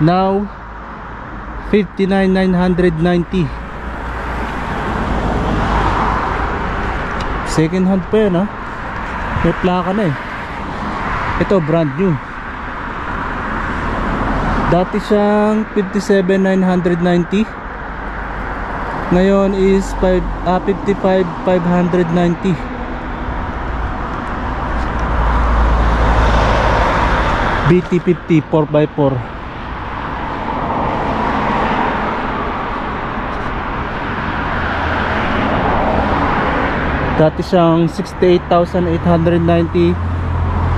now 59,990. Second hand pa yun, ha? May plaka na eh. Ito brand new. Dati siyang 57,990, ngayon is 55,590. BT50 4x4. Dati siyang 68,890,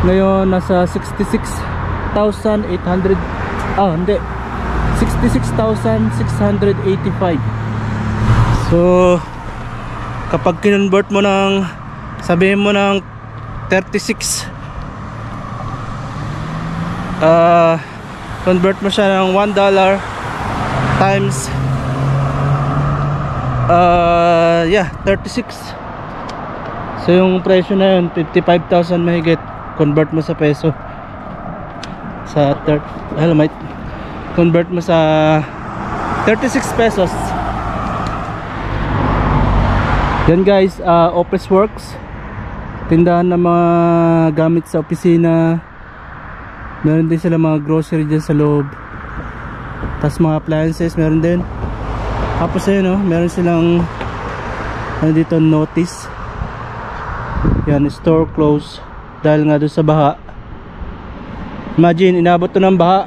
ngayon nasa 66,800. Hindi, 66,685. So kapag kinonvert mo ng, sabihin mo ng 36, convert mo siya ng $1 times 36. So yung presyo na yun 55,000 mahigit. Convert mo sa peso, sa convert mo sa 36 pesos. Yan guys, Office Works, tindahan ng mga gamit sa opisina. Meron din sila mga grocery dyan sa loob, tapos mga appliances meron din. Tapos ayun, no, meron silang ano dito, notice. Yan, store close dahil nga doon sa baha. Imagine, inabot to ng baha,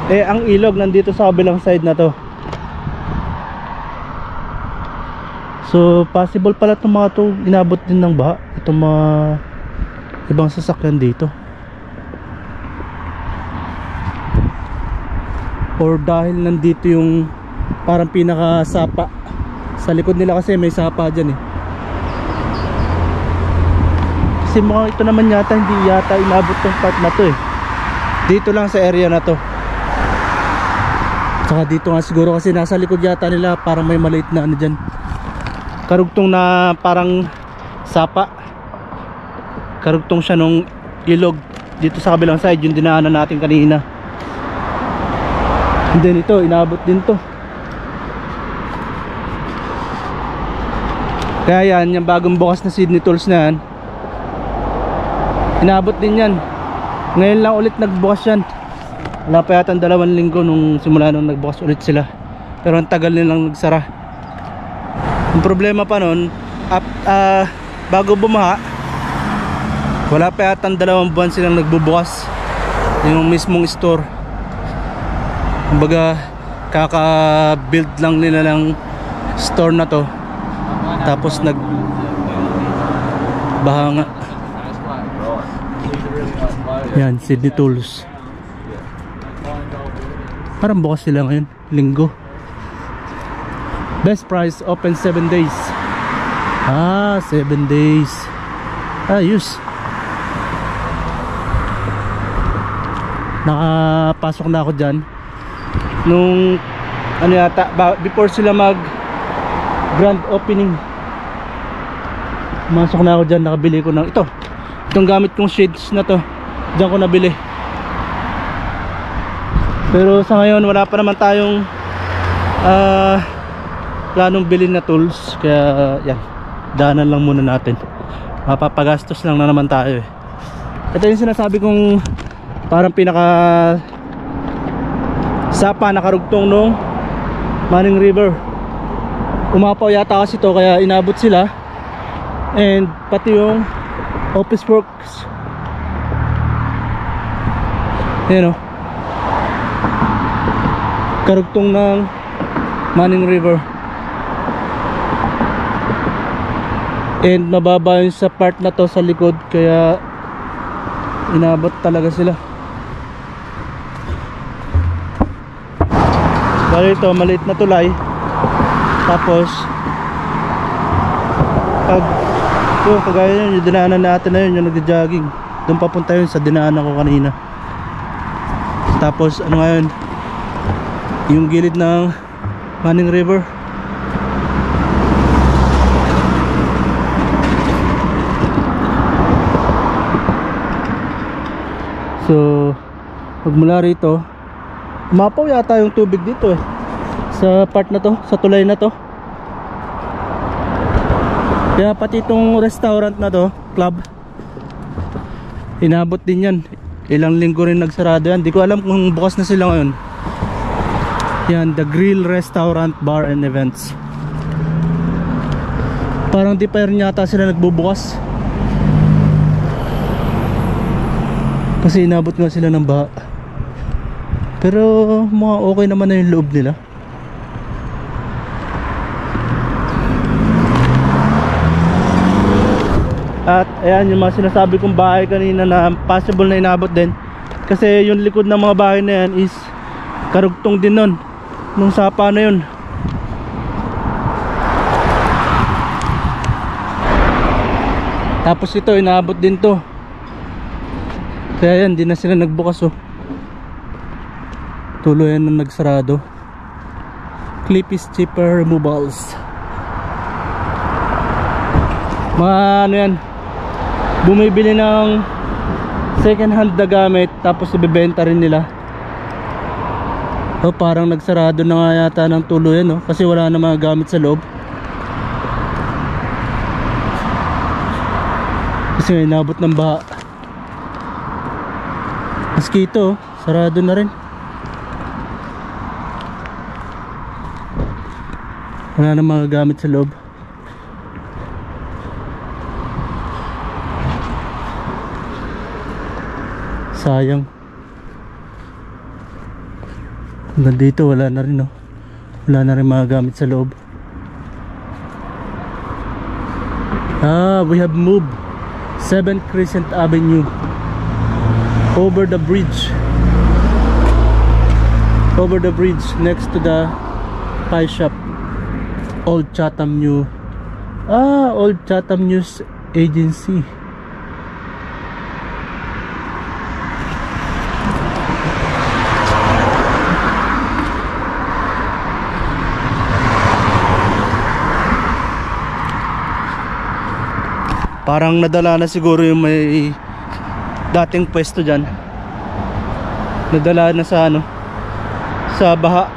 eh ang ilog nandito sa kabilang side na to. So possible pala itong mga to inabot din ng baha, itong mga ibang sasakyan dito. Or dahil nandito yung parang pinaka sapa sa likod nila, kasi may sapa dyan eh. Kasi mukhang ito naman yata hindi yata inabot tong part na to eh. Dito lang sa area na to. Saka dito nga siguro kasi nasa likod yata nila, parang may maliit na ano dyan, karugtong na parang sapa. Karugtong siya nung ilog dito sa kabilang side, yung dinaanan natin kanina. And then ito, inabot din to. Kaya yan, yung bagong bukas na Sydney Tools na yan, inabot din yan. Ngayon lang ulit nagbukas yan. Wala pa yata 2 linggo nung simula nung nagbukas ulit sila. Pero ang tagal nilang nagsara. Ang problema pa nun, bago bumaha, wala pa yata 2 buwan silang nagbubukas yung mismong store. Kumbaga kaka-build lang nila ng store na to, tapos nagbaha nga. Yan, Sydney Tools. Parang bukas sila ngayon, linggo. Best price, open 7 days. 7 days. Ayos. Nakapasok na ako dyan nung ano yata, before sila mag grand opening. Masok na ako dyan, nakabili ko ng itong gamit kong shades na to, dyan ko nabili. Pero sa ngayon wala pa naman tayong planong bilhin na tools, kaya yan, daanan lang muna natin. Mapapagastos lang na naman tayo eh. Ito yung sinasabi kong parang pinaka sapa na karugtong nung Manning River. Umapaw yata kasi to, kaya inabot sila. And pati yung Office Works, yan o, karugtong ng Manning River. And mababa yung sa part na to sa likod, kaya inabot talaga sila. Bali ito, maliit na tulay. Tapos pag yung kagaya yun, yung dinaanan natin na yun, yung nag-jogging, doon papunta yun sa dinaanan ko kanina. Tapos ano ngayon, yung gilid ng Manning River. So pag mula rito, umapaw yata yung tubig dito eh, sa part na to, sa tulay na to. Kaya pati itong restaurant na to, club, inabot din yan. Ilang linggo rin nagsarado yan. Di ko alam kung bukas na sila ngayon. Yan, The Grill Restaurant, Bar and Events. Parang di pa rin yata sila nagbubukas, kasi inabot nga sila ng baha. Pero mga okay naman na yung loob nila. At ayan yung mga sinasabi kong bahay kanina na possible na inabot din. Kasi yung likod ng mga bahay na yan is karugtong din nun, nung sapa na yun. Tapos ito inabot din to. Kaya yan, di na sila nagbukas oh. Tuloy yan na nagsarado. Clip is cheaper removals. Mga ano yan, bumibili ng second hand na gamit tapos ibebenta rin nila. Oh, parang nagsarado na nga yata ng tuluyan oh, kasi wala na mga gamit sa loob. Kasi nga inabot ng baha. Maski ito, sarado na rin. Wala na mga gamit sa loob. Sayang. Hanggang dito wala na rin oh. Wala na rin mga gamit sa loob. We have moved 7 Crescent Avenue, over the bridge. Over the bridge next to the pie shop. Old Chatham New. Old Chatham News Agency. Parang nadala na siguro yung may dating pwesto dyan. Nadala na sa ano, sa baha.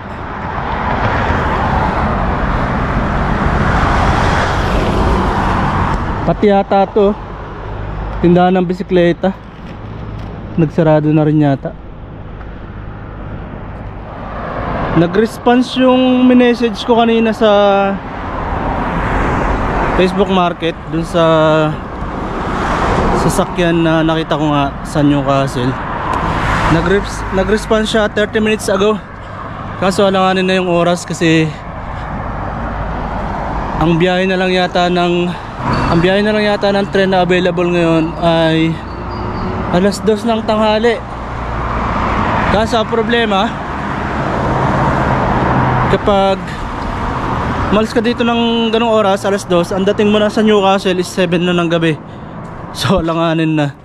Pati yata to, tindahan ng bisikleta, nagsarado na rin yata. Nag-response yung minessage ko kanina sa Facebook Market, dun sa sasakyan na nakita ko nga sa Newcastle. Nag-response siya 30 minutes ago. Kaso alanganin na yung oras kasi ang biyahe na lang yata ng tren na available ngayon ay alas 2 ng tanghali. Kaso ang problema, kapag malis ka dito ng ganong oras, alas 2, ang dating mo na sa Newcastle is 7 na ng gabi. So alanganin na.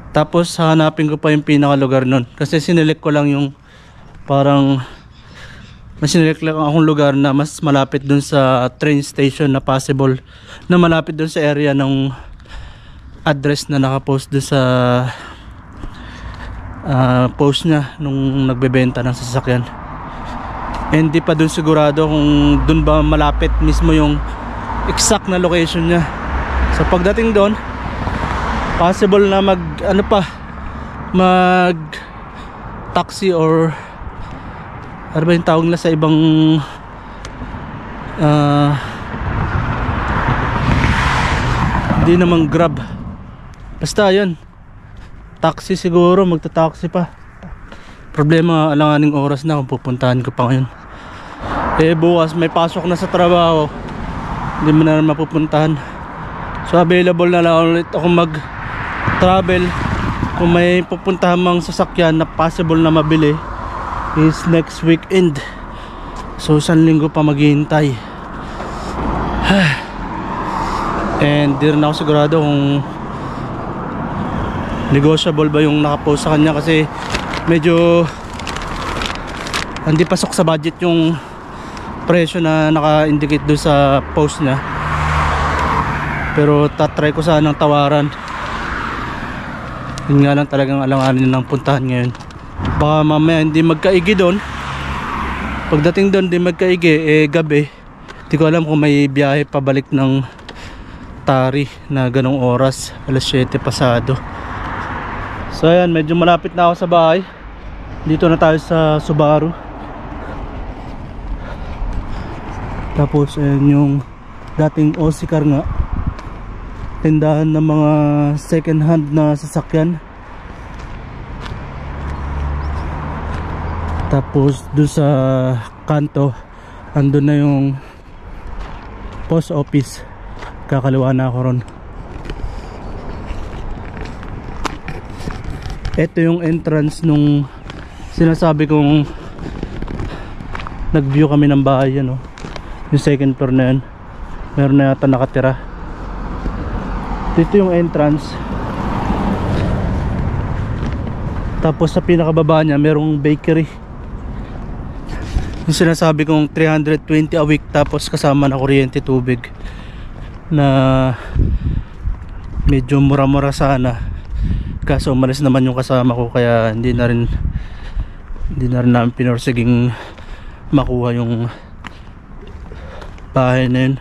Tapos hanapin ko pa yung pinakalugar nun, kasi sinelect ko lang yung parang mas sinelect lang akong lugar na mas malapit dun sa train station na possible, na malapit dun sa area ng address na nakapost dun sa post niya nung nagbebenta ng sasakyan. Hindi pa dun sigurado kung dun ba malapit mismo yung exact na location niya. So pagdating doon, possible na mag taxi or ano ba yung tawag nila sa ibang hindi naman Grab, basta yun, taxi siguro, magta-taxi pa. Problema, alanganing oras na kung pupuntahan ko pa ngayon. Eh bukas may pasok na sa trabaho, hindi mo na mapupuntahan. So available na lang ulit ako mag travel kung may pupuntahan mang sasakyan na possible na mabili. is next weekend. So 1 linggo pa maghihintay. And di rin ako sigurado kung negotiable ba yung nakapost sa kanya, kasi medyo hindi pasok sa budget yung presyo na naka-indicate doon sa post niya. Pero tatry ko sanang tawaran. Yun nga lang talagang alanganin ng puntahan ngayon. Baka mamaya hindi magkaigi doon. Pagdating doon hindi magkaigi, gabi. Hindi ko alam kung may biyahe pabalik ng Tari na ganong oras, alas 7 pasado. So ayan, medyo malapit na ako sa bahay. Dito na tayo sa Subaru. Tapos ayan yung dating Oscar nga, tindahan ng mga second hand na sasakyan. Tapos doon sa kanto andun na yung post office. Kakaliwa na ako ron. Ito yung entrance nung sinasabi kong nag-view kami ng bahay, ano, yung second floor na yan. Meron na yata nakatira. Dito yung entrance. Tapos sa pinakababa niya merong bakery. Yung sinasabi kong 320 a week, tapos kasama na kuryente, tubig, na medyo mura-mura sana. Kaso umalis naman yung kasama ko, kaya hindi na rin namin pinursiging makuha yung bahay na yun.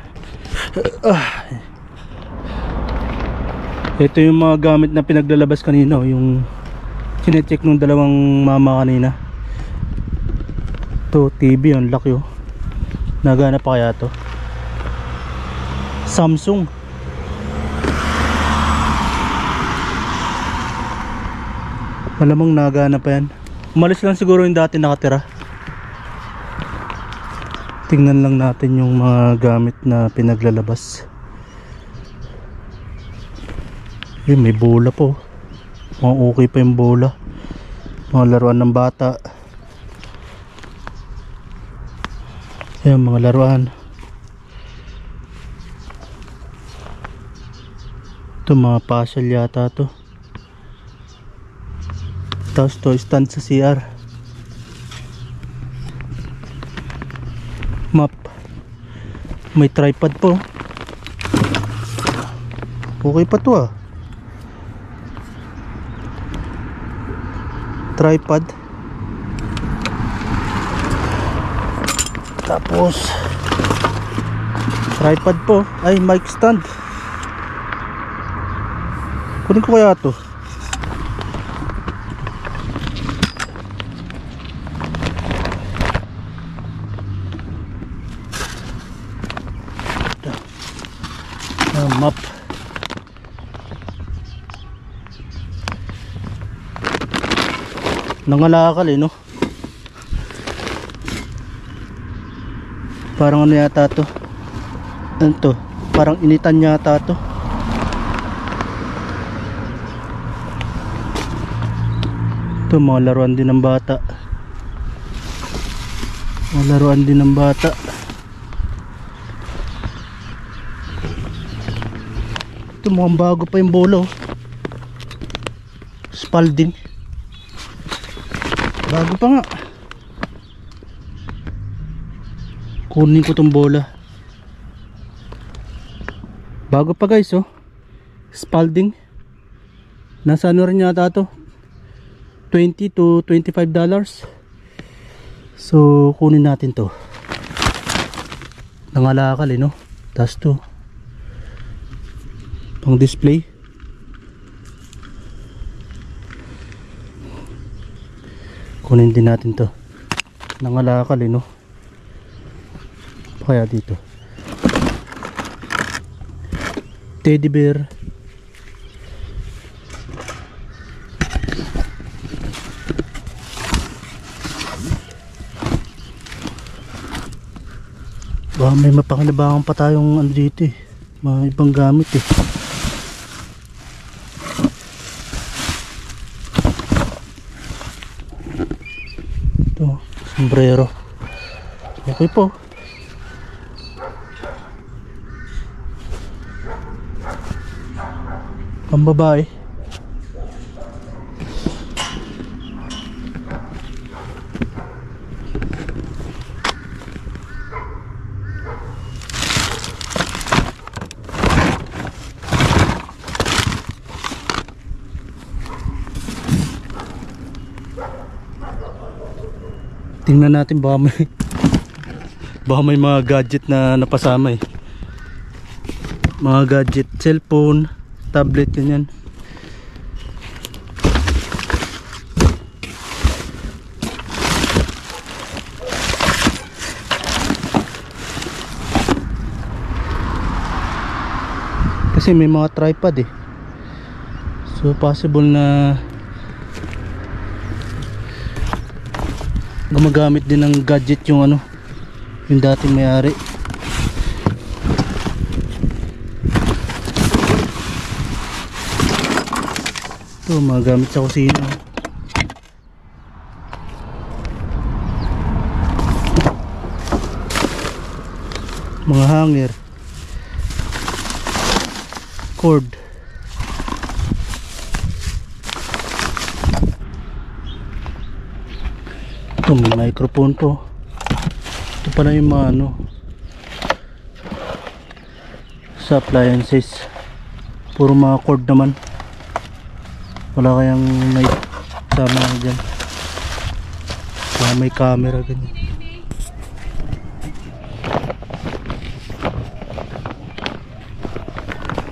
Ito yung mga gamit na pinaglalabas kanina, yung sinecheck nung dalawang mama kanina. Ito, TV, ang laki, oh. Nagana pa kaya to? Samsung. Malamang nagana pa yan. Umalis lang siguro yung dati nakatira. Tingnan lang natin yung mga gamit na pinaglalabas. May bola po. Mga okay pa yung bola. Mga laruan ng bata. Ayan, mga laruan. Ito mga puzzle yata to. Tapos to, stand sa CR. Map. May tripod po. Okay pa to, ah. Tripod. Tapos tripod po. Ay, mic stand. Kunin ko kaya to. Map. Nangalakal, no? Parang ano yata to? Ano to? Parang initan yata to. Ito mga laruan din ng bata. Mga laruan din ng bata. Ito mukhang bago pa yung bola, oh. Spalding. Bago pa nga. Kunin ko tong bola. Bago pa, guys, oh. Spalding. Nasa ano rin yata to, $20 to $25. So kunin natin to. Nangalakal, no? Tapos to pang display. Kunin din natin to. Nangalakal, no? Kaya dito teddy bear. Baka may mapakinabangan pa tayong ano dito, eh. Mga ibang gamit, eh. Ito sombrero. Okay po. Pambabae. Tingnan natin baka may mga gadget na napasama eh. Mga gadget, cellphone, tablet, ganyan. Kasi may mga tripod eh. So possible na gumagamit din ng gadget yung yung dating may-ari. Ito mga gamit sa kusina. Mga hanger, cord. Ito may microphone po. Ito pala yung mga sa appliances. Puro mga cord naman. Wala kayang may sama dyan. Wala may camera ganyan.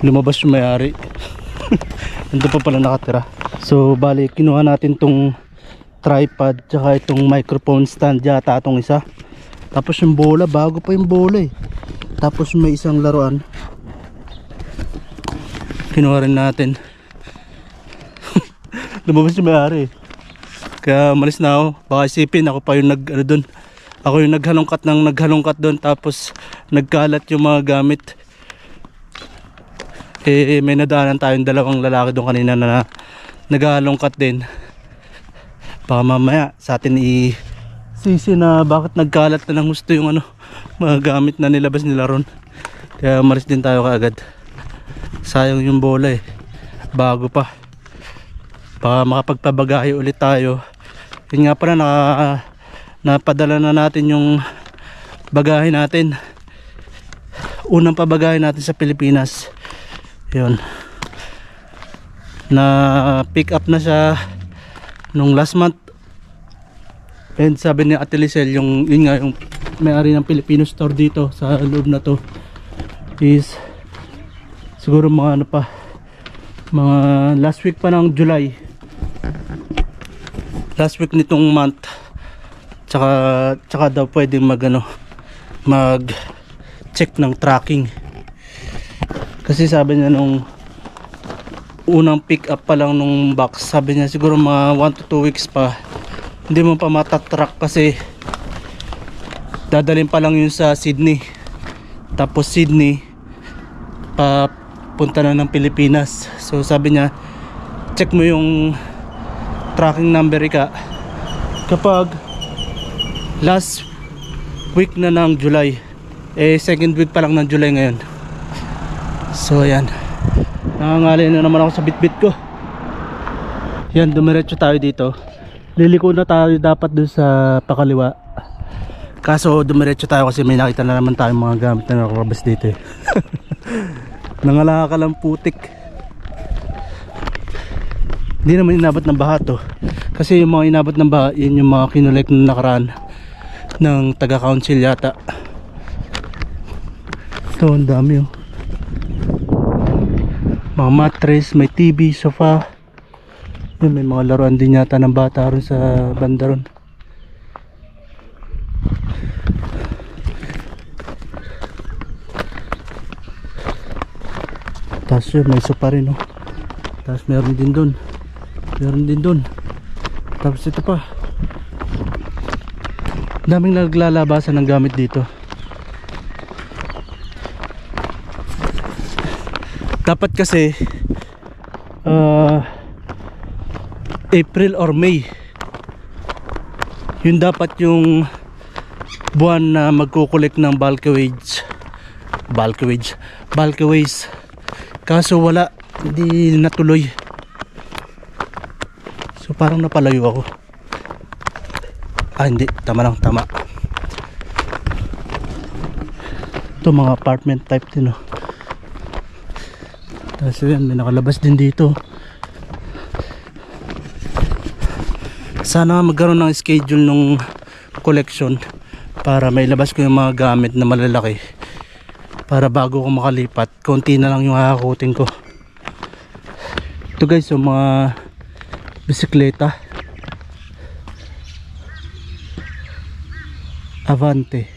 Lumabas yung may-ari. Nandun pa pala nakatira. So bali kinuha natin tong tripod tsaka itong microphone stand yata itong isa. Tapos yung bola, bago pa yung bola eh. Tapos may isang laruan. Kinuha rin natin. Lumabas yung may-ari. Kaya malis na ako. Baka isipin ako pa yung doon. Ako yung naghalongkat doon. Tapos nagkalat yung mga gamit. Eh may nadaanan tayong dalawang lalaki doon kanina na naghalongkat din. Baka mamaya sa atin sisi na bakit nagkalat na ng gusto yung mga gamit na nilabas nila ron. Kaya malis din tayo kaagad. Sayang yung bola eh. Bago pa. Baka makapagpabagahe ulit tayo. Yun nga pala napadala na natin yung bagahe natin. Unang pabagahe natin sa Pilipinas. Yun. Na pick up na siya nung last month. And sabi ni Ate Lisel, yun nga yung may-ari ng Filipino store dito sa loob na to is siguro mga mga last week pa ng July, last week nitong month. Tsaka daw pwedeng mag check ng tracking. Kasi sabi niya nung unang pick up pa lang nung box, sabi niya siguro mga 1 to 2 weeks pa hindi mo pa matatrack kasi dadalhin pa lang yun sa Sydney. Tapos Sydney papunta na ng Pilipinas. So sabi niya check mo yung tracking number kapag last week na ng July. Second week pa lang ng July ngayon. So ayan, nangangalay na naman ako sa bitbit ko. Yan, dumiretso tayo dito. Liliko na tayo dapat dun sa pakaliwa. Kaso dumiretso tayo kasi may nakita na naman tayong mga gamit na nakarabas dito eh. Nangalaka lang putik. Hindi naman inabot ng baha to. Kasi yung mga inabot ng baha, yun yung mga kinolek na nakaraan ng taga-council yata. Ito, ang dami oh. Mga mattress, may TV, sofa. Yun, may mga laruan din yata ng bata ron sa banda ron. Tapos yun, may sofa rin oh. Tapos meron din dun. Tapos ito pa, daming naglalabasan ng gamit dito. Dapat kasi April or May Yun dapat yung buwan na magkukulik ng bulkways. Kaso wala, hindi natuloy. So parang napalayo ako. Hindi, tama. Ito mga apartment type din, oh. Tapos yan, may nakalabas din dito. Sana magkaroon ng schedule nung collection para may labas ko yung mga gamit na malalaki, para bago ko makalipat, konti na lang yung hahakutin ko. Ito guys, yung mga bisikleta Avante,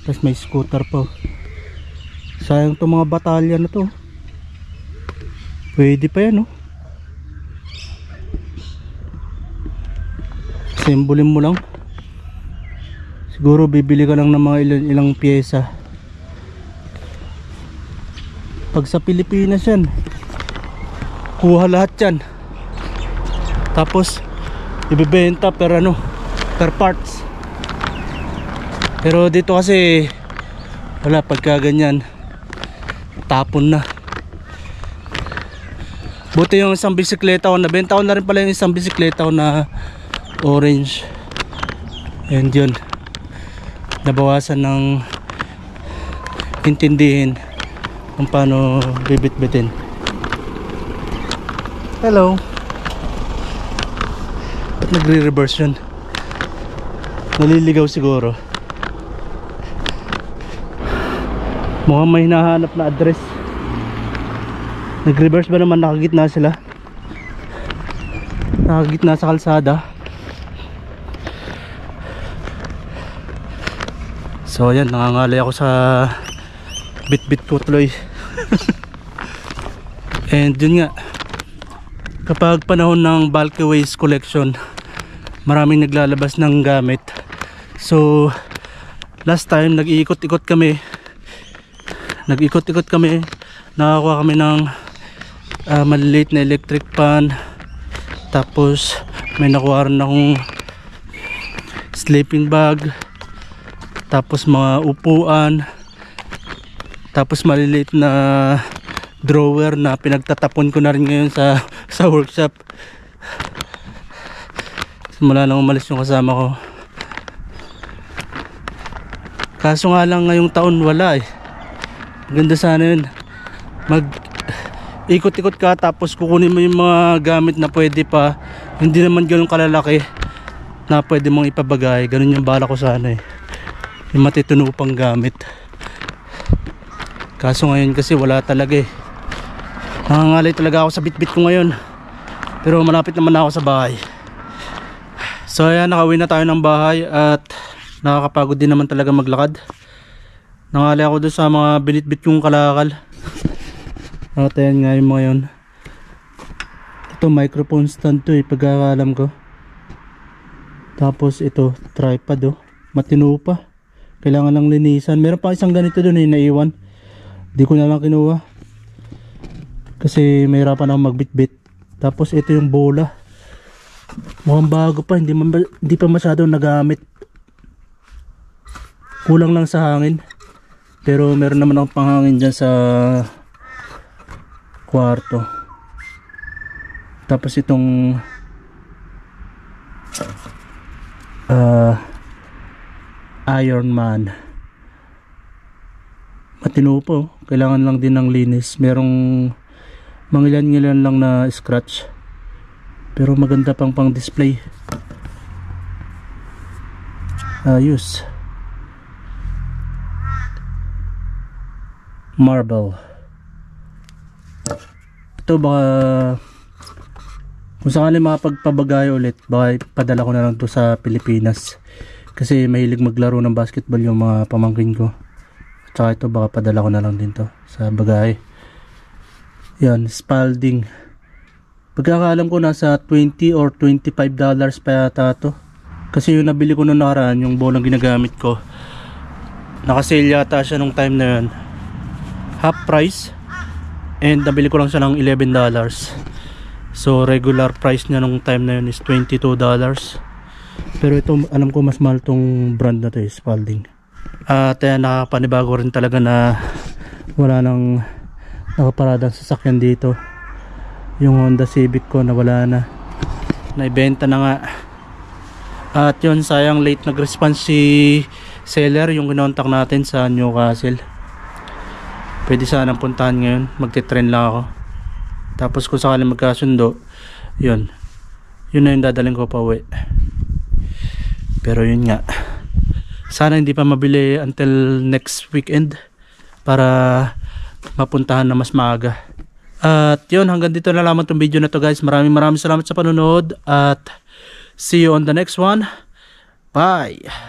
tapos may scooter pa. Sayang itong mga batalya na to, pwede pa yan, oh. Simbolin mo lang. Siguro bibili ka lang ng mga ilang pyesa. Pag sa Pilipinas yan, kuha lahat yan, tapos ibebenta per parts. Pero dito kasi wala, pagka ganyan tapon na. Buti yung isang bisikleta ko, nabenta ko na rin pala yung isang bisikleta ko na orange, and yun, nabawasan ng intindihin kung paano bibit-bitin. Hello. Ba't nagre-reverse yun? Naliligaw siguro. Mukhang may hinahanap na address. Nag-reverse ba naman? Nakagitna sila, nakagitna sa kalsada. So ayan, nangangalay ako sa bit-bit ko tuloy. And yun nga, kapag panahon ng bulkways collection, maraming naglalabas ng gamit. So last time nag-iikot-ikot kami, nakakuha kami ng maliliit na electric pan, tapos may nakuha rin akong sleeping bag, tapos mga upuan, tapos maliliit na drawer na pinagtatapon ko na rin ngayon sa workshop. Simula nang umalis yung kasama ko. Kaso nga lang ngayong taon wala eh. Ganda sana yun, mag ikot-ikot ka tapos kukunin mo yung mga gamit na pwede pa, hindi naman ganun kalalaki na pwede mong ipabagay. Ganun yung bala ko sana eh, yung matitunupang gamit. Kaso ngayon kasi wala talaga eh. Nangangalay talaga ako sa bitbit ko ngayon, pero malapit naman ako sa bahay. So ayan, nakauwi na tayo ng bahay at nakakapagod din naman talaga maglakad. Nangalay ako doon sa mga binitbit kong kalakal. At ayan nga yung mga yun. Ito microphone stand to eh, pagkakalam ko. Tapos ito tripod, oh, matino pa, kailangan lang linisan. Meron pa isang ganito doon eh, naiwan. Di ko na lang kinuha kasi mahirapan ako magbitbit. Tapos ito yung bola, mukhang bago pa, hindi pa masyadong nagamit. Kulang lang sa hangin, pero meron naman akong panghangin dyan sa kwarto. Tapos itong Iron Man, matino po, kailangan lang din ng linis. Merong mangilan-ngilan lang na scratch, pero maganda pang display. Ayos. Marble. Ito baka kung sakali makapagpabagay ulit, baka padala ko na lang to sa Pilipinas kasi mahilig maglaro ng basketball yung mga pamangkin ko. Tsaka ito baka padala ko na lang din to sa bagay. Yan, Spalding. Pagkakaalam ko nasa $20 or $25 pa yata to, kasi yung nabili ko nung nakaraan, yung bolang ginagamit ko, nakasale yata siya nung time na yun, half price, and nabili ko lang siya ng $11. So regular price niya nung time na yun is $22. Pero ito alam ko mas mahal tong brand na to, Spalding. At nakapanibago rin talaga na wala nang nakaparadang sasakyan dito. Yung Honda Civic ko nawala na, naibenta na nga. At yun, sayang late nag-response si seller, yung kinontak natin sa Newcastle. Pwede sanang puntahan ngayon, magte-train lang ako. Tapos kung sakaling magkasundo, yun na yung dadaling ko pa uwi. Pero yun nga, sana hindi pa mabili until next weekend para mapuntahan na mas maaga. At yun, hanggang dito na lamang tong video na to guys. Maraming salamat sa panonood at see you on the next one. Bye!